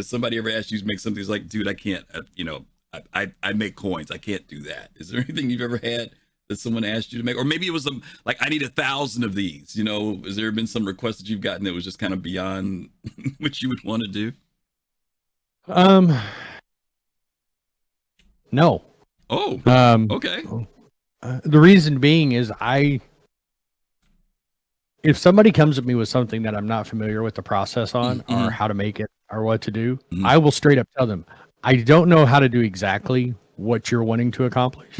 somebody ever asked you to make something that's like, dude, I can't, I make coins. I can't do that. Is there anything you've ever had that someone asked you to make? Or maybe it was like, I need 1,000 of these, has there been some request that you've gotten that was just kind of beyond what you would want to do? No. Oh, okay. The reason being is if somebody comes at me with something that I'm not familiar with the process on or how to make it or what to do, I will straight up tell them, I don't know how to do exactly what you're wanting to accomplish,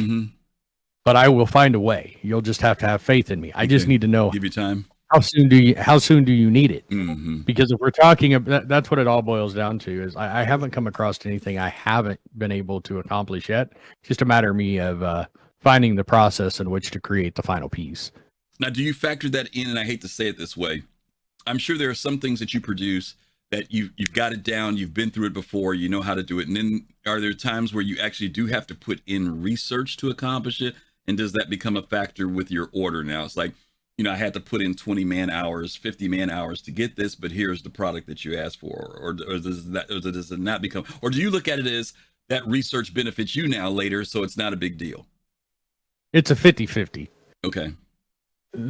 but I will find a way. You'll just have to have faith in me. I just need to know. Give you time. How soon do you need it? Because if we're talking about, that's what it all boils down to is I haven't come across anything I haven't been able to accomplish yet. It's just a matter of me of finding the process in which to create the final piece. Now, do you factor that in? And I hate to say it this way. I'm sure there are some things that you produce that you've got it down, you've been through it before, you know how to do it. And then are there times where you actually do have to put in research to accomplish it? And does that become a factor with your order now? It's like, I had to put in 20 man hours, 50 man hours to get this, but here's the product that you asked for. Or does it not become, or do you look at it as that research benefits you now later, so it's not a big deal? It's a 50-50. Okay.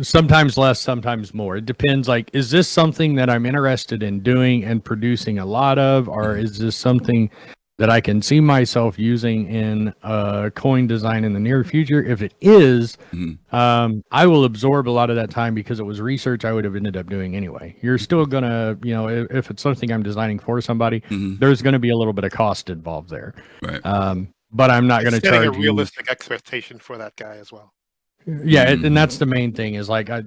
Sometimes less, sometimes more. It depends. Like, is this something that I'm interested in doing and producing a lot of, or is this something that I can see myself using in coin design in the near future? If it is, I will absorb a lot of that time because it was research I would have ended up doing anyway. You're still going to, if it's something I'm designing for somebody, there's going to be a little bit of cost involved there. Right. But I'm not going to charge a realistic expectation for that guy as well. Yeah, and that's the main thing is like, I'm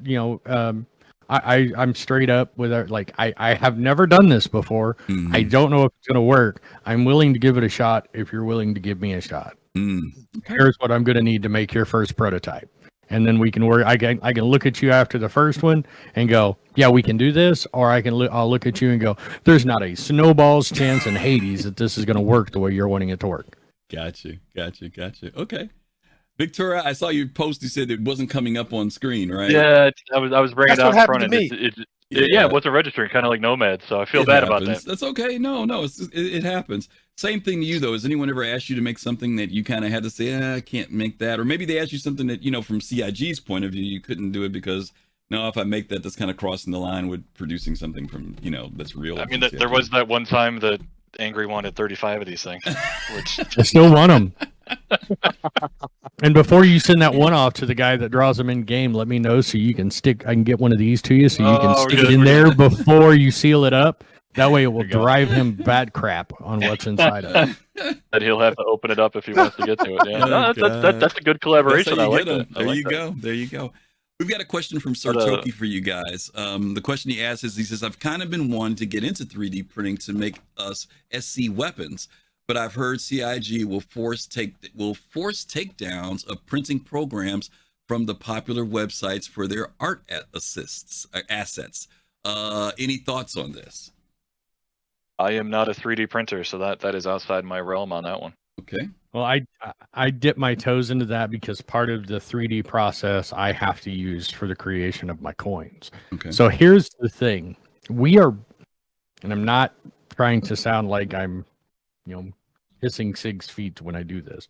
straight up with it. Like, I have never done this before. I don't know if it's going to work. I'm willing to give it a shot if you're willing to give me a shot. Here's what I'm going to need to make your first prototype. And then we can work. I can look at you after the first one and go, yeah, we can do this. Or I'll look at you and go, there's not a snowball's chance in Hades that this is going to work the way you're wanting it to work. Gotcha. Okay. Victura, I saw your post. You said it wasn't coming up on screen, right? Yeah, I was bringing That's it out what in front. happened to me. It wasn't registering, kind of like Nomad. So I feel bad about that. That's okay. No, it happens. Same thing to you though. Has anyone ever asked you to make something that you kind of had to say, I can't make that, or maybe they asked you something that from CIG's point of view you couldn't do it because no, if I make that, that's kind of crossing the line with producing something from that's real. I mean, there was that one time that Angry wanted 35 of these things, which I still want them. And before you send that one off to the guy that draws them in game, let me know so you can I can get one of these to you so you can stick it in there before you seal it up. That way it will drive him bad crap on what's inside of it. That he'll have to open it up if he wants to get to it. Yeah. That's a good collaboration. I like that. There you go. We've got a question from Sartoki for you guys. The question he asks is, he says, I've kind of been wanting to get into 3D printing to make us SC weapons, but I've heard CIG will force takedowns of printing programs from the popular websites for their art assets. Any thoughts on this? I am not a 3D printer, so that is outside my realm on that one. Okay. Well, I dip my toes into that because part of the 3D process I have to use for the creation of my coins. Okay. So here's the thing. We are, and I'm not trying to sound like I'm, hissing 6 feet when I do this.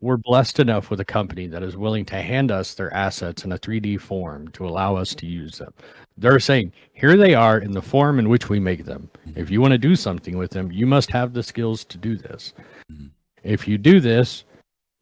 We're blessed enough with a company that is willing to hand us their assets in a 3D form to allow us to use them. They're saying, here they are in the form in which we make them. If you want to do something with them, you must have the skills to do this. If you do this,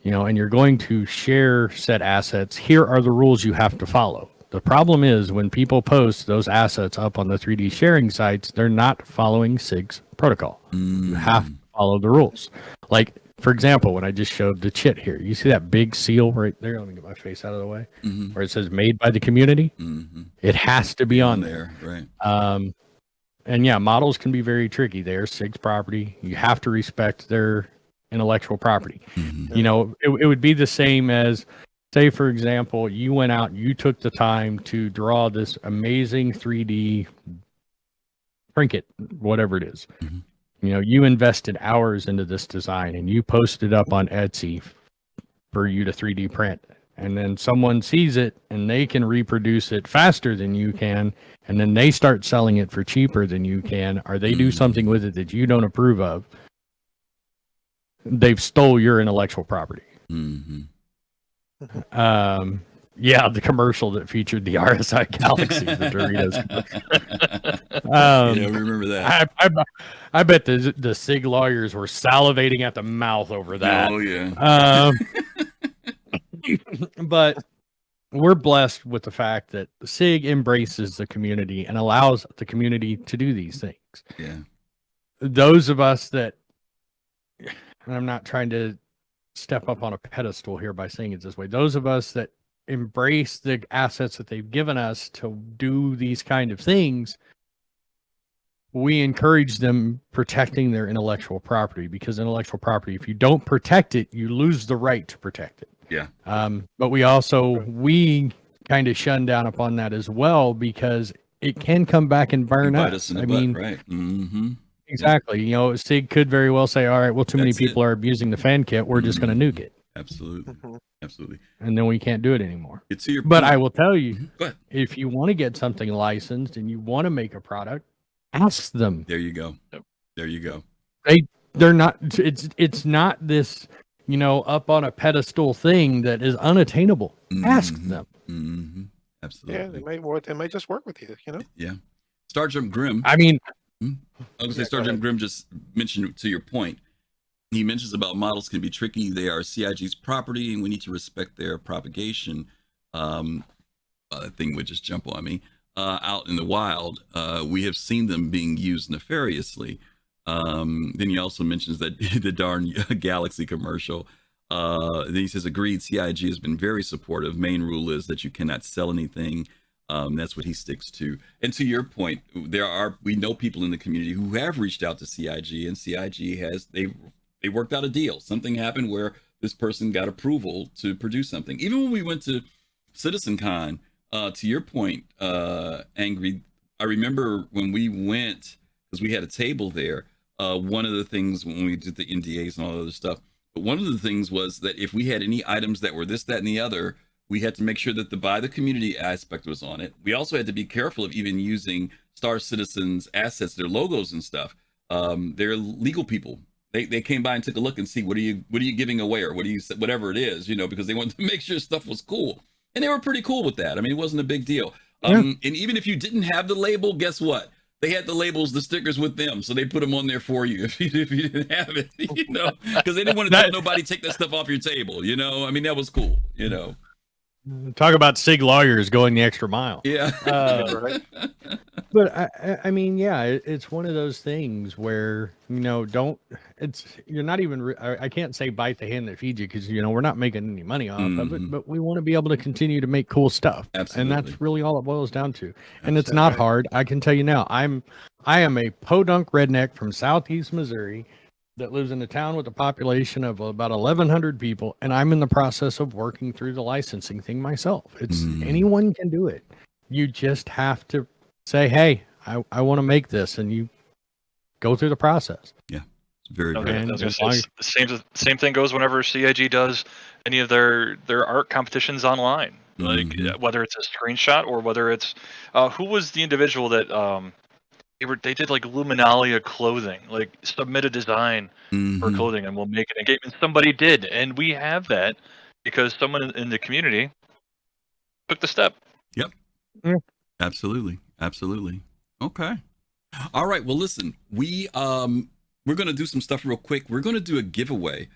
and you're going to share said assets, here are the rules you have to follow. The problem is when people post those assets up on the 3D sharing sites, they're not following SIG's protocol. You have to follow the rules. Like, for example, when I just showed the chit here, you see that big seal right there? Let me get my face out of the way. Where it says made by the community. It has to be on there. Right. And yeah, models can be very tricky. They're SIG's property. You have to respect their intellectual property. It would be the same as, say, for example, you went out, you took the time to draw this amazing 3D trinket, whatever it is. You invested hours into this design and you posted up on Etsy for you to 3D print. And then someone sees it and they can reproduce it faster than you can. And then they start selling it for cheaper than you can, or they do something with it that you don't approve of. They've stole your intellectual property. Yeah, the commercial that featured the RSI Galaxy, the Doritos. Yeah, remember that. I bet the SIG lawyers were salivating at the mouth over that. Oh yeah. But we're blessed with the fact that SIG embraces the community and allows the community to do these things. Yeah. Those of us that, and I'm not trying to step up on a pedestal here by saying it this way, those of us that embrace the assets that they've given us to do these kind of things, we encourage them protecting their intellectual property, because intellectual property, if you don't protect it, you lose the right to protect it. Yeah. But we kind of shun down upon that as well, because it can come back and burn Bite us. us in the butt, right? Mm-hmm. Exactly. You know, SIG could very well say, all right, well, too many people are abusing the fan kit. We're just going to nuke it. Absolutely. Absolutely. And then we can't do it anymore. But I will tell you, Go ahead. if you want to get something licensed and you want to make a product, ask them. There you go. There you go. They're not, it's not this, you know, up on a pedestal thing that is unattainable. Ask them. Mm-hmm. Absolutely. Yeah, they might just work with you, you know? Yeah. Sergeant Grimm. I mean, I was going to say, Sergeant Grimm just mentioned, to your point, he mentions about models can be tricky. They are CIG's property, and we need to respect their propagation. That thing would just jump on me. Out in the wild, we have seen them being used nefariously. Then he also mentions that the darn Galaxy commercial. Then he says, agreed, CIG has been very supportive. Main rule is that you cannot sell anything. That's what he sticks to. And to your point, we know people in the community who have reached out to CIG, and CIG they worked out a deal. Something happened where this person got approval to produce something. Even when we went to CitizenCon, to your point, Angry, I remember when we went, because we had a table there, one of the things when we did the NDAs and all that other stuff, but one of the things was that if we had any items that were this, that, and the other, we had to make sure that the by the community aspect was on it. We also had to be careful of even using Star Citizen's assets, their logos and stuff. They're legal people. They came by and took a look and see what are you giving away, or whatever it is, you know, because they wanted to make sure stuff was cool. And they were pretty cool with that. I mean, it wasn't a big deal. And even if you didn't have the label, guess what? They had the labels, the stickers with them, so they put them on there for you if you didn't have it, you know, because they didn't want to tell nobody take that stuff off your table, you know. I mean, that was cool, you know. Talk about SIG lawyers going the extra mile. Yeah. But I mean, yeah, it's one of those things where, you know, you're not even, I can't say bite the hand that feeds you, because, you know, we're not making any money off of it, but we want to be able to continue to make cool stuff. Absolutely. And that's really all it boils down to. And it's not hard. I can tell you now, I am a podunk redneck from Southeast Missouri that lives in a town with a population of about 1,100 people, and I'm in the process of working through the licensing thing myself. It's anyone can do it. You just have to say, hey, I want to make this, and you go through the process. Yeah, it's very. The same thing goes whenever CIG does any of their art competitions online, like whether it's a screenshot or whether it's who was the individual that they did like Luminalia clothing, like submit a design for clothing and we'll make it a game. And somebody did, and we have that because someone in the community took the step. Yep. Absolutely. Okay. All right. Well, listen, we're gonna do some stuff real quick. We're gonna do a giveaway.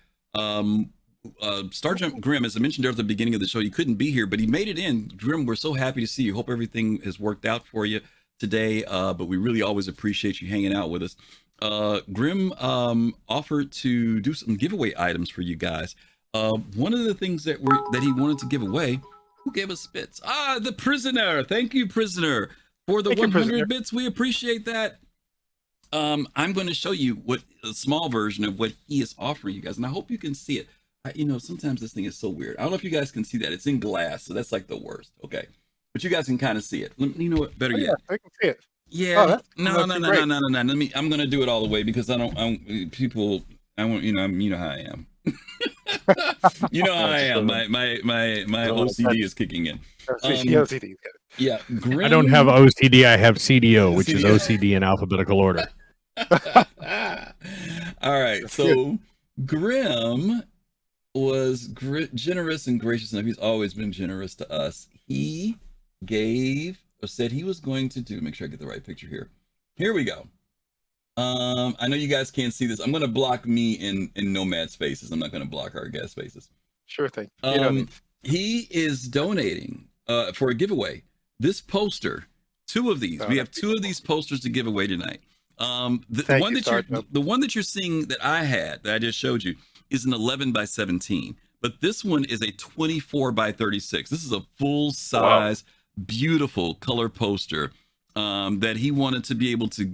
Sergeant Grimm, as I mentioned there at the beginning of the show, you couldn't be here, but he made it in. Grimm, we're so happy to see you. Hope everything has worked out for you today, but we really always appreciate you hanging out with us. Grimm offered to do some giveaway items for you guys. One of the things that he wanted to give away, who gave us bits? The Prisoner. Thank you, Prisoner, for the 100 bits. We appreciate that. I'm going to show you a small version of what he is offering you guys, and I hope you can see it. You know, sometimes this thing is so weird. I don't know if you guys can see that. It's in glass, so that's like the worst. Okay. But you guys can kind of see it. You know what? Better yet. I can see it. Yeah. No. I'm gonna do it all the way because I want you know how I am. You know how I am. My OCD is kicking in. OCD. Yeah. I don't have OCD. I have CDO, which is OCD in alphabetical order. All right. So Grimm was generous and gracious enough. He's always been generous to us. He gave or said he was going to do, make sure I get the right picture here. Here we go. I know you guys can't see this. I'm going to block me in Nomad's faces. I'm not going to block our guest faces. Sure thing. He is donating for a giveaway. This poster, 2 of these. We have 2 of these posters to give away tonight. The one that you're seeing that I just showed you is an 11 by 17, but this one is a 24 by 36. This is a full size, beautiful color poster that he wanted to be able to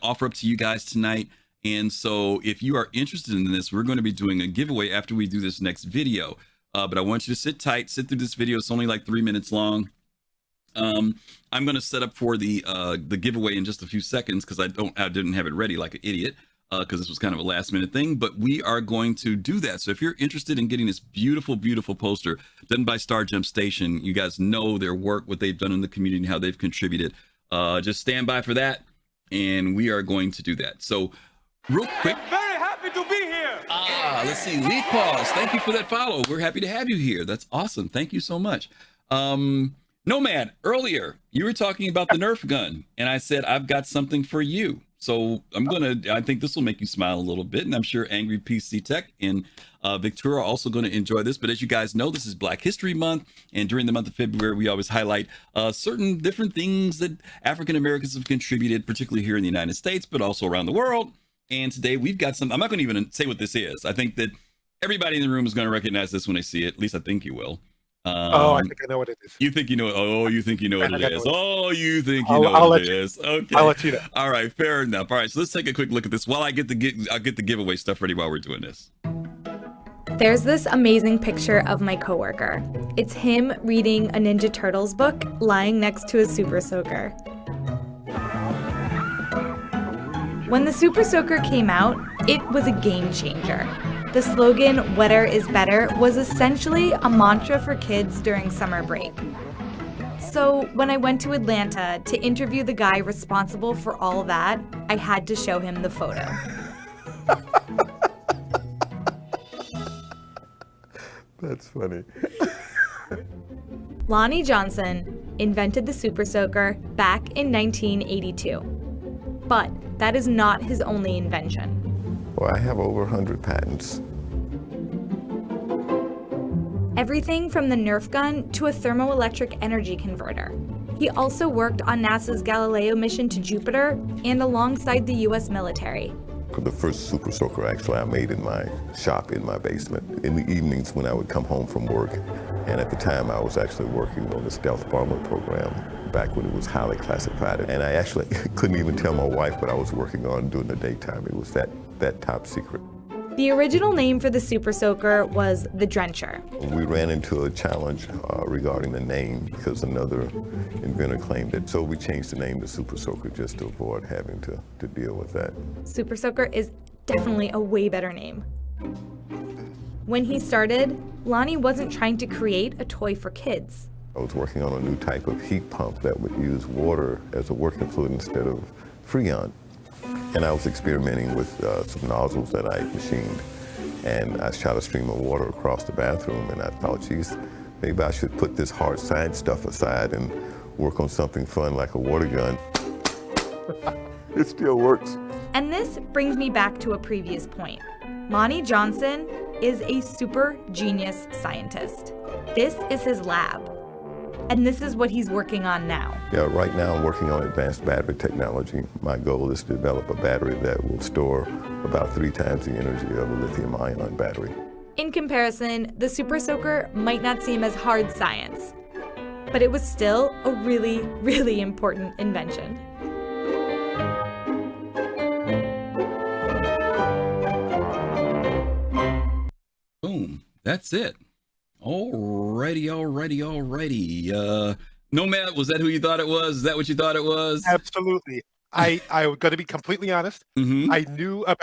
offer up to you guys tonight. And so if you are interested in this, we're going to be doing a giveaway after we do this next video. But I want you to sit tight, sit through this video. It's only like 3 minutes long. I'm going to set up for the giveaway in just a few seconds because I didn't have it ready like an idiot because this was kind of a last minute thing, but we are going to do that. So if you're interested in getting this beautiful, beautiful poster done by Star Jump Station, you guys know their work, what they've done in the community, and how they've contributed. Just stand by for that, and we are going to do that. So real quick. Very happy to be here. Let's see. Leaf Paws, thank you for that follow. We're happy to have you here. That's awesome. Thank you so much. Nomad, earlier you were talking about the Nerf gun, and I said I've got something for you. So I think this will make you smile a little bit, and I'm sure AngryPCTech and Victura are also going to enjoy this. But as you guys know, this is Black History Month, and during the month of February, we always highlight certain different things that African Americans have contributed, particularly here in the United States, but also around the world. And today we've got some. I'm not going to even say what this is. I think that everybody in the room is going to recognize this when they see it. At least I think you will. I think I know what it is. You think you know it? Oh, you think you know what it is? Oh, you think you know what it is? Okay, I'll let you know. All right, fair enough. All right, so let's take a quick look at this while I'll get the giveaway stuff ready while we're doing this. There's this amazing picture of my coworker. It's him reading a Ninja Turtles book, lying next to a Super Soaker. When the Super Soaker came out, it was a game changer. The slogan, "Wetter is better," was essentially a mantra for kids during summer break. So when I went to Atlanta to interview the guy responsible for all that, I had to show him the photo. That's funny. Lonnie Johnson invented the Super Soaker back in 1982. But that is not his only invention. Well, I have over 100 patents. Everything from the Nerf gun to a thermoelectric energy converter. He also worked on NASA's Galileo mission to Jupiter and alongside the US military. The first Super Soaker actually I made in my shop in my basement in the evenings when I would come home from work. And at the time I was actually working on the stealth bomber program back when it was highly classified. And I actually couldn't even tell my wife what I was working on during the daytime. It was that top secret. The original name for the Super Soaker was the Drencher. We ran into a challenge regarding the name because another inventor claimed it. So we changed the name to Super Soaker just to avoid having to deal with that. Super Soaker is definitely a way better name. When he started, Lonnie wasn't trying to create a toy for kids. I was working on a new type of heat pump that would use water as a working fluid instead of Freon. And I was experimenting with some nozzles that I machined. And I shot a stream of water across the bathroom, and I thought, geez, maybe I should put this hard science stuff aside and work on something fun like a water gun. It still works. And this brings me back to a previous point. Lonnie Johnson is a super genius scientist. This is his lab. And this is what he's working on now. Yeah, right now I'm working on advanced battery technology. My goal is to develop a battery that will store about 3 times the energy of a lithium-ion battery. In comparison, the Super Soaker might not seem as hard science, but it was still a really, really important invention. Boom, that's it. Alrighty. Nomad, was that who you thought it was? Is that what you thought it was? Absolutely. I was going to be completely honest. Mm-hmm. I knew it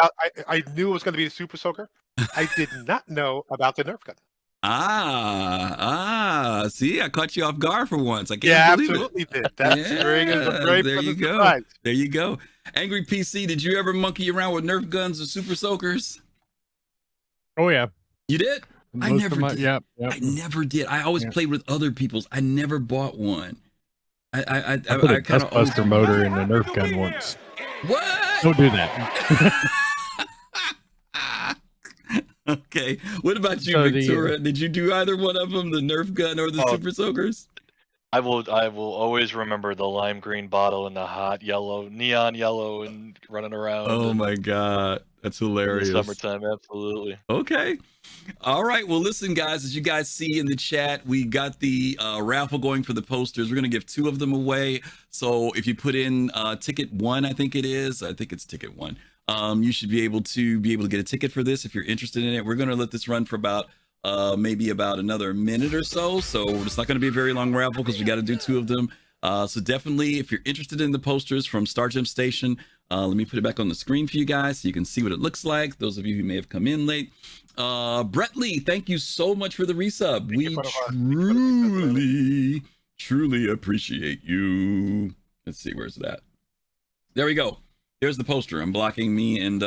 was going to be the Super Soaker. I did not know about the Nerf gun. See, I caught you off guard for once. I can't believe absolutely it. did. That's very there you go. Surprise. There you go. Angry PC, did you ever monkey around with Nerf guns or Super Soakers? Oh yeah. You did? I never did. Yep. I never did. I always played with other people's. I never bought one. I put a kind of Buster motor in the Nerf gun once. What? Don't do that. Okay. What about you, So Victura? Did you do either one of them, the Nerf gun or the Super Soakers? I will always remember the lime green bottle and the hot yellow, neon yellow, and running around. Oh my God, that's hilarious. In the summertime, absolutely. Okay. All right. Well, listen, guys, as you guys see in the chat, we got the raffle going for the posters. We're going to give 2 of them away. So if you put in ticket 1, I think it's ticket 1. You should be able to get a ticket for this if you're interested in it. We're going to let this run for about maybe about another minute or so. So it's not going to be a very long raffle because we got to do 2 of them. So definitely, if you're interested in the posters from Star Gem Station, let me put it back on the screen for you guys so you can see what it looks like. Those of you who may have come in late. Brett Lee, thank you so much for the resub. We truly appreciate you. Let's see, where's that? There we go. There's the poster. I'm blocking me and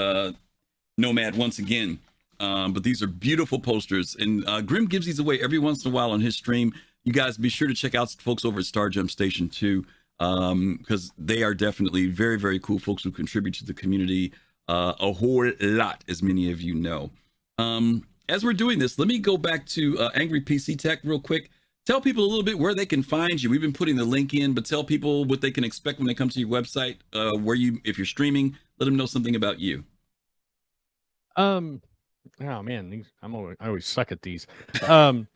Nomad once again. But these are beautiful posters, and Grim gives these away every once in a while on his stream. You guys be sure to check out folks over at Star Gem Station too, because they are definitely very, very cool folks who contribute to the community a whole lot, as many of you know. As we're doing this, let me go back to AngryPCTech real quick. Tell people a little bit where they can find you. We've been putting the link in, but tell people what they can expect when they come to your website, if you're streaming, let them know something about you. Oh man, I always suck at these. Find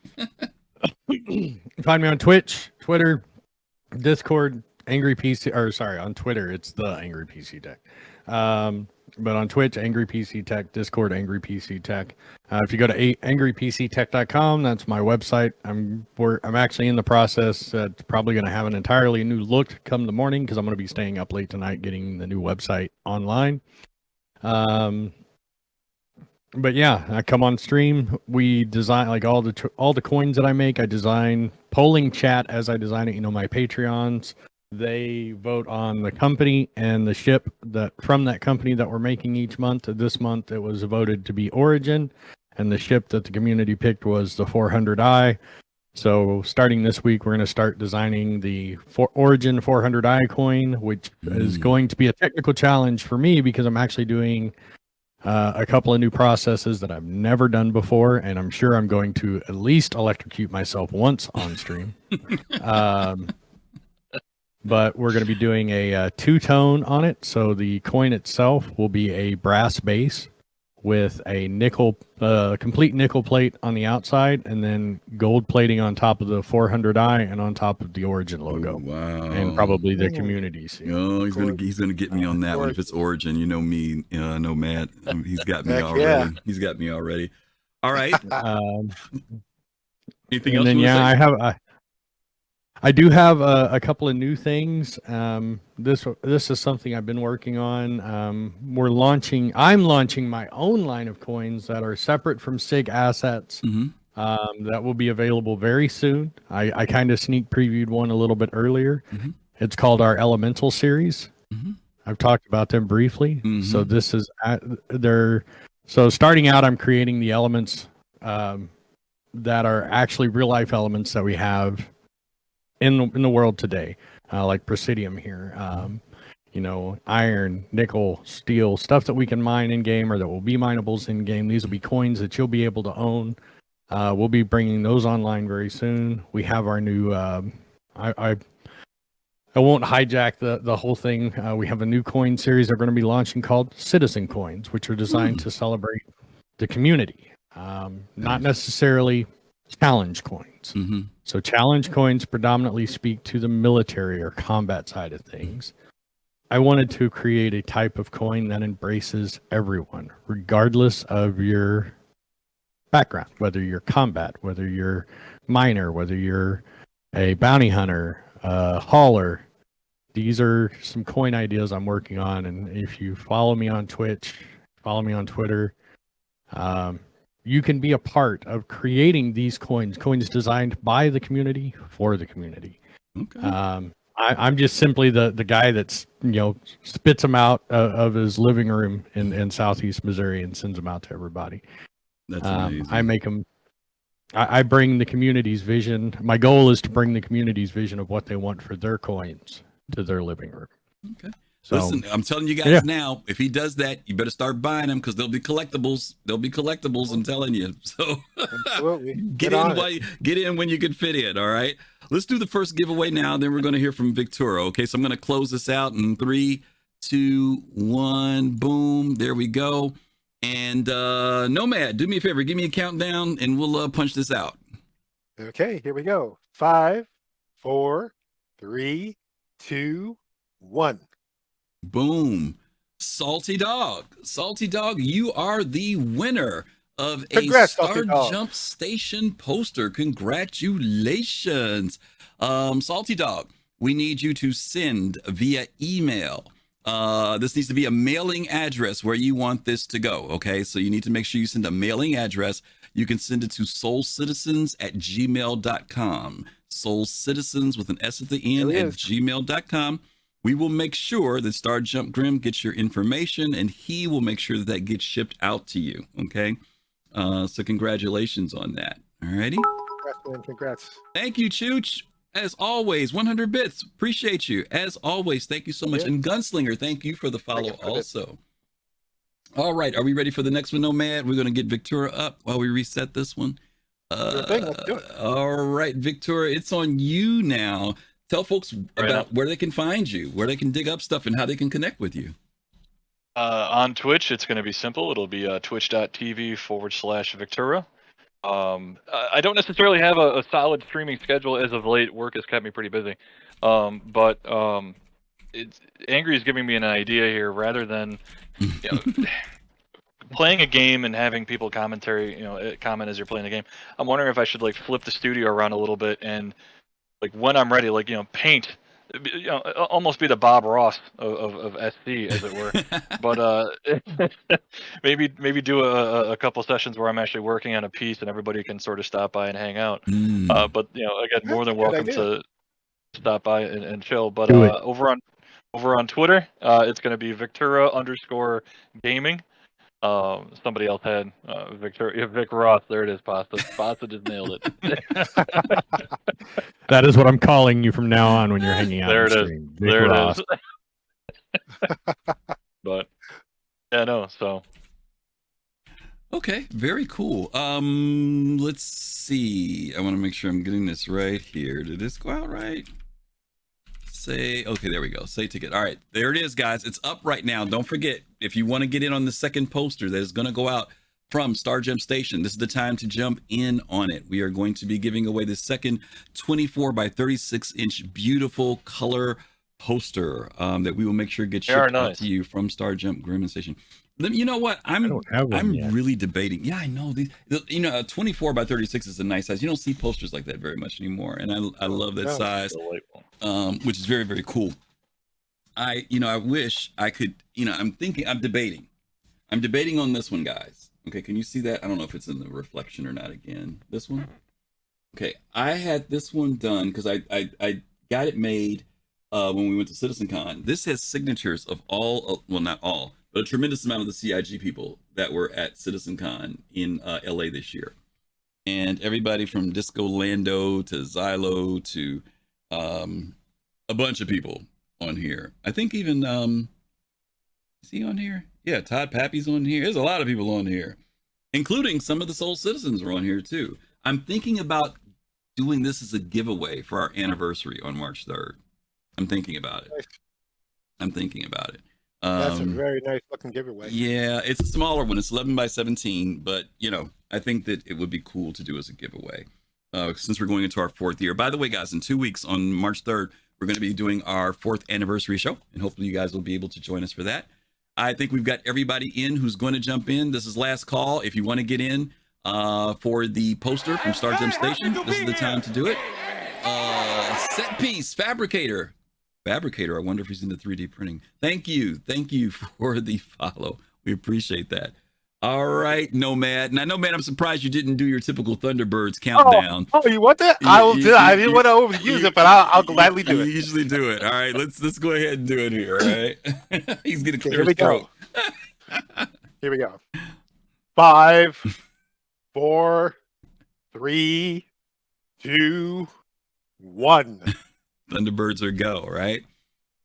me on Twitch, Twitter, Discord, on Twitter it's the AngryPCTech. But on Twitch, AngryPCTech, Discord, AngryPCTech. If you go to AngryPCTech.com, that's my website. I'm actually in the process. It's probably going to have an entirely new look come the morning because I'm going to be staying up late tonight getting the new website online. But yeah, I come on stream. We design like all the coins that I make. I design polling chat as I design it. My Patreons, they vote on the company and the ship from that company that we're making each month. This month it was voted to be Origin, and the ship that the community picked was the 400i. So starting this week, we're going to start designing the Origin 400i coin, which is going to be a technical challenge for me because I'm actually doing a couple of new processes that I've never done before, and I'm sure I'm going to at least electrocute myself once on stream. But we're going to be doing a two-tone on it, so the coin itself will be a brass base with a complete nickel plate on the outside, and then gold plating on top of the 400i and on top of the Origin logo. Oh, wow! And probably the communities. Oh, he's gonna get me on that one if it's Origin. You know me, I know Matt. He's got me already. Yeah. He's got me already. All right. Anything and else? Then yeah, I do have a couple of new things. This is something I've been working on. I'm launching my own line of coins that are separate from SIG assets. That will be available very soon. I kind of sneak previewed one a little bit earlier. It's called our Elemental series. I've talked about them briefly. So this is so starting out, I'm creating the elements that are actually real life elements that we have in the world today, like Presidium here, iron, nickel, steel, stuff that we can mine in game or that will be minables in game. These will be coins that you'll be able to own. We'll be bringing those online very soon. We have our new, I won't hijack the whole thing. We have a new coin series that we're going to be launching called Citizen Coins, which are designed to celebrate the community, not necessarily challenge coins. So challenge coins predominantly speak to the military or combat side of things. I wanted to create a type of coin that embraces everyone, regardless of your background, whether you're combat, whether you're miner, whether you're a bounty hunter, hauler. These are some coin ideas I'm working on, and if you follow me on Twitch, follow me on Twitter, you can be a part of creating these coins designed by the community for the community. Okay. I'm just simply the guy that's, spits them out of his living room in Southeast Missouri and sends them out to everybody. That's amazing. I make them I bring the community's vision. My goal is to bring the community's vision of what they want for their coins to their living room. Okay. So, listen, I'm telling you guys now, if he does that, you better start buying them because they'll be collectibles. They'll be collectibles. I'm telling you. So Absolutely. get in when you can fit in. All right. Let's do the first giveaway now. Then we're going to hear from Victura. Okay. So I'm going to close this out in 3, 2, 1. Boom. There we go. And Nomad, do me a favor. Give me a countdown and we'll punch this out. Okay. Here we go. 5, 4, 3, 2, 1. Boom. Salty Dog, you are the winner of Congrats, a Star Jump Station poster. Congratulations. Salty Dog, we need you to send via email. This needs to be a mailing address where you want this to go. Okay, so you need to make sure you send a mailing address. You can send it to soulcitizens@gmail.com. Soulcitizens with an S at the end at gmail.com. We will make sure that Star Jump Grim gets your information and he will make sure that gets shipped out to you. Okay. So congratulations on that. All righty. Congrats, man. Congrats. Thank you, Chooch. As always, 100 bits. Appreciate you. As always, thank you so much. And Gunslinger, thank you for the follow also. All right. Are we ready for the next one, Nomad? We're going to get Victura up while we reset this one. Let's do it. All right, Victura, it's on you now. Tell folks about where they can find you, where they can dig up stuff, and how they can connect with you. On Twitch, it's going to be simple. It'll be twitch.tv/Victura. I don't necessarily have a solid streaming schedule as of late. Work has kept me pretty busy. But Angry is giving me an idea here. Rather than playing a game and having people comment as you're playing the game, I'm wondering if I should flip the studio around a little bit and when I'm ready, paint, almost be the Bob Ross of SC, as it were. But maybe do a couple sessions where I'm actually working on a piece and everybody can sort of stop by and hang out. But again, more than welcome to stop by and chill. But over on Twitter, it's going to be Victura_gaming. Somebody else had Vic Ross. There it is, Pasta. Pasta just nailed it. That is what I'm calling you from now on when you're hanging out. There on it stream. is. Vic There Ross. it is. But so. Okay, very cool. Let's see. I want to make sure I'm getting this right here. Did this go out right? Okay, there we go. Say ticket. All right, there it is, guys. It's up right now. Don't forget, if you want to get in on the second poster that is going to go out from Star Jump Station, this is the time to jump in on it. We are going to be giving away the second 24 by 36 inch beautiful color poster that we will make sure gets shipped out to you from Star Jump Grim Station. You know what? I'm really debating. Yeah, I know these. 24 by 36 is a nice size. You don't see posters like that very much anymore, and I love that size, which is very, very cool. I wish I could. I'm debating on this one, guys. Okay, can you see that? I don't know if it's in the reflection or not. Again, this one. Okay, I had this one done because I got it made when we went to CitizenCon. This has signatures of all. Well, not all. But a tremendous amount of the CIG people that were at CitizenCon in LA this year. And everybody from Disco Lando to Xylo to a bunch of people on here. I think even, is he on here? Yeah, Todd Pappy's on here. There's a lot of people on here, including some of the Soul Citizens are on here too. I'm thinking about doing this as a giveaway for our anniversary on March 3rd. I'm thinking about it. That's a very nice looking giveaway. Yeah, it's a smaller one. It's 11 by 17, but I think that it would be cool to do as a giveaway since we're going into our 4th year. By the way, guys, in 2 weeks on March 3rd, we're going to be doing our 4th anniversary show, and hopefully you guys will be able to join us for that. I think we've got everybody in who's going to jump in. This is last call. If you want to get in for the poster from Star Jump Station, this is the time to do it. Set Piece Fabricator, I wonder if he's into 3D printing. Thank you for the follow. We appreciate that. All right, Nomad. Now, Nomad, I'm surprised you didn't do your typical Thunderbirds countdown. Oh, you want that? I didn't want to overuse it, but I'll gladly do it. You usually do it. All right, let's go ahead and do it here. All right. He's gonna clear his throat. Here we go. 5, 4, 3, 2, 1. Thunderbirds are go, right?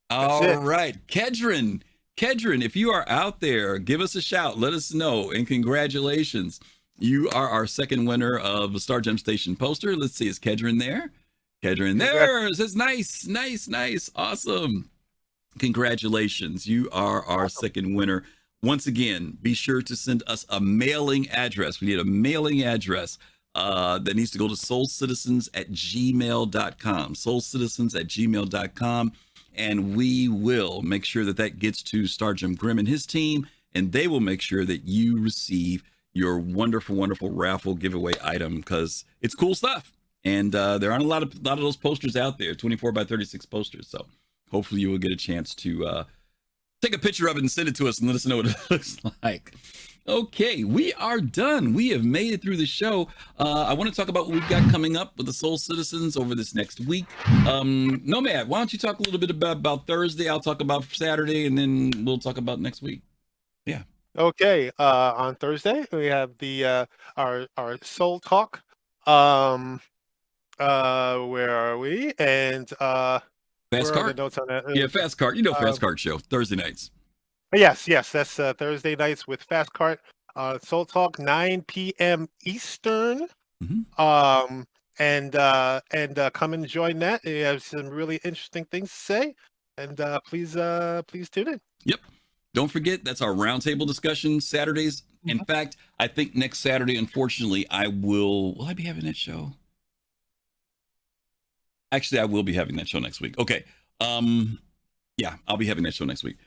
That's All it. right. Kedron, if you are out there, give us a shout. Let us know. And congratulations. You are our second winner of a Star Gem Station poster. Let's see. Is Kedron there? Kedron there. It says nice. Awesome. Congratulations. You are our second winner. Once again, be sure to send us a mailing address. We need a mailing address that needs to go to soulcitizens@gmail.com. soulcitizens@gmail.com. And we will make sure that gets to Stargem Grimm and his team, and they will make sure that you receive your wonderful raffle giveaway item, because it's cool stuff. And there aren't a lot of those posters out there, 24x36 posters. So hopefully you will get a chance to take a picture of it and send it to us and let us know what it looks like. Okay, we are done. We have made it through the show. I want to talk about what we've got coming up with the Soul Citizens over this next week. Nomad, why don't you talk a little bit about Thursday? I'll talk about Saturday, and then we'll talk about next week. Yeah. Okay. On Thursday we have the our Soul Talk. Where are we? And Fast Cart. Notes on that? Yeah, Fast Cart. Fast Cart show Thursday nights. Yes, that's Thursday nights with Fast Cart. Soul Talk, 9 p.m. Eastern. Mm-hmm. And come and join that. We have some really interesting things to say, and please tune in. Yep. Don't forget, that's our roundtable discussion Saturdays. In fact, I think next Saturday, unfortunately, will I be having that show? Actually, I will be having that show next week. Okay. Yeah, I'll be having that show next week.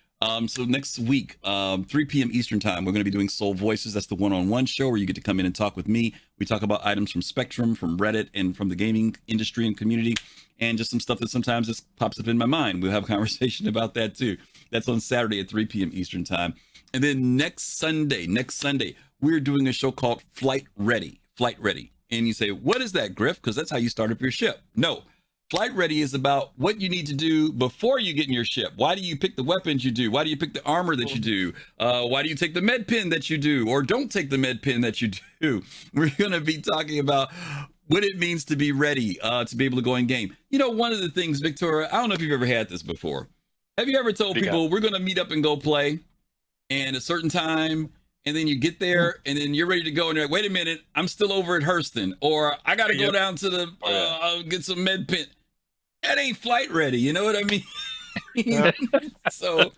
So next week, 3 p.m. Eastern time, we're going to be doing Soul Voices. That's the one-on-one show where you get to come in and talk with me. We talk about items from Spectrum, from Reddit, and from the gaming industry and community, and just some stuff that sometimes just pops up in my mind. We'll have a conversation about that too. That's on Saturday at 3 p.m. Eastern time. And then next Sunday, we're doing a show called Flight Ready. And you say, what is that, Griff? Because that's how you start up your ship. No. Flight Ready is about what you need to do before you get in your ship. Why do you pick the weapons you do? Why do you pick the armor that you do? Why do you take the med pin that you do, or don't take the med pin that you do? We're going to be talking about what it means to be ready, to be able to go in game. One of the things, Victoria, I don't know if you've ever had this before. Have you ever told people we're going to meet up and go play and a certain time, and then you get there and then you're ready to go and you're like, wait a minute, I'm still over at Hurston, or I got to go down to the, get some med pin. That ain't Flight Ready. You know what I mean? So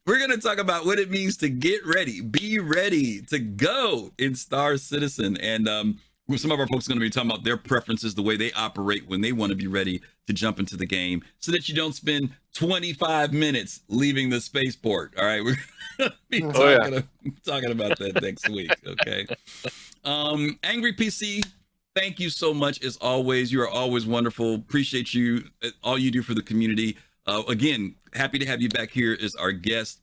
we're going to talk about what it means to get ready, be ready to go in Star Citizen. And some of our folks are going to be talking about their preferences, the way they operate when they want to be ready to jump into the game, so that you don't spend 25 minutes leaving the spaceport. All right. We're going to be talking about that next week. Okay. Angry PC, thank you so much as always. You are always wonderful. Appreciate you, all you do for the community. Again, happy to have you back here as our guest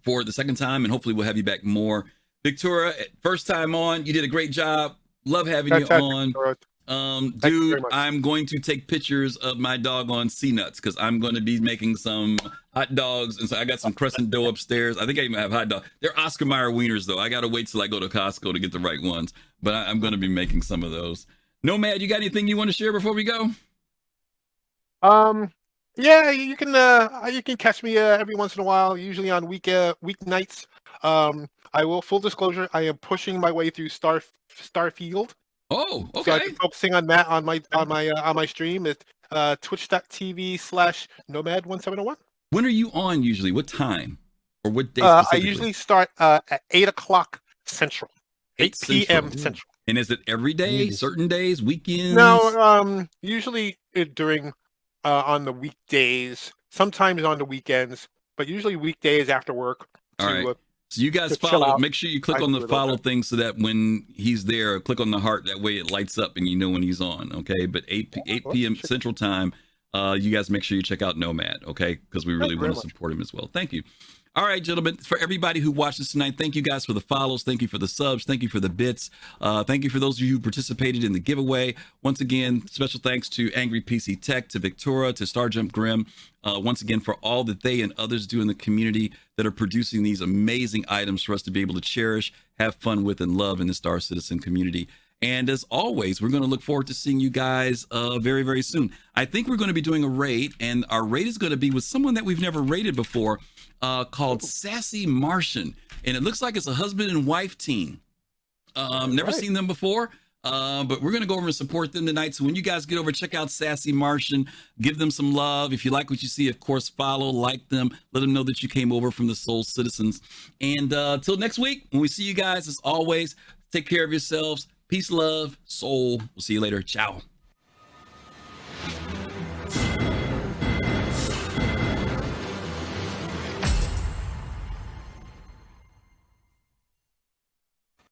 for the second time, and hopefully we'll have you back more. Victura, first time on, you did a great job. Love having you on. Dude, I'm going to take pictures of my doggone C-nuts, because I'm going to be making some hot dogs. And so I got some crescent dough upstairs. I think I even have hot dogs. They're Oscar Mayer wieners, though. I got to wait till I go to Costco to get the right ones. But I'm going to be making some of those. Nomad, you got anything you want to share before we go? Yeah, you can catch me every once in a while, usually on weeknights. I will, full disclosure, I am pushing my way through Starfield. Oh, okay. So I've been focusing on that on my stream. It's twitch.tv/nomad1701. When are you on usually? What time? Or what day I specifically? usually start at 8 o'clock Central. 8 p.m. Central. And is it every day, certain days, weekends? No, usually during on the weekdays, sometimes on the weekends, but usually weekdays after work. All right. So you guys follow, make sure you click on the follow thing so that when he's there, click on the heart. That way it lights up and you know when he's on. Okay. But 8 p.m. Central time, you guys make sure you check out Nomad. Okay. Because we really want to support him as well. Thank you. All right, gentlemen, for everybody who watched this tonight, thank you guys for the follows. Thank you for the subs. Thank you for the bits. Thank you for those of you who participated in the giveaway. Once again, special thanks to AngryPCTech, to Victura, to Starjump Grimm. Once again, for all that they and others do in the community that are producing these amazing items for us to be able to cherish, have fun with, and love in the Star Citizen community. And as always, we're going to look forward to seeing you guys very, very soon. I think we're going to be doing a raid, and our raid is going to be with someone that we've never raided before, called Sassy Martian. And it looks like it's a husband and wife team. Never seen them before, but we're going to go over and support them tonight. So when you guys get over, check out Sassy Martian, give them some love. If you like what you see, of course, follow, like them, let them know that you came over from the Soul Citizens. And till next week, when we see you guys, as always, take care of yourselves. Peace, love, soul. We'll see you later. Ciao.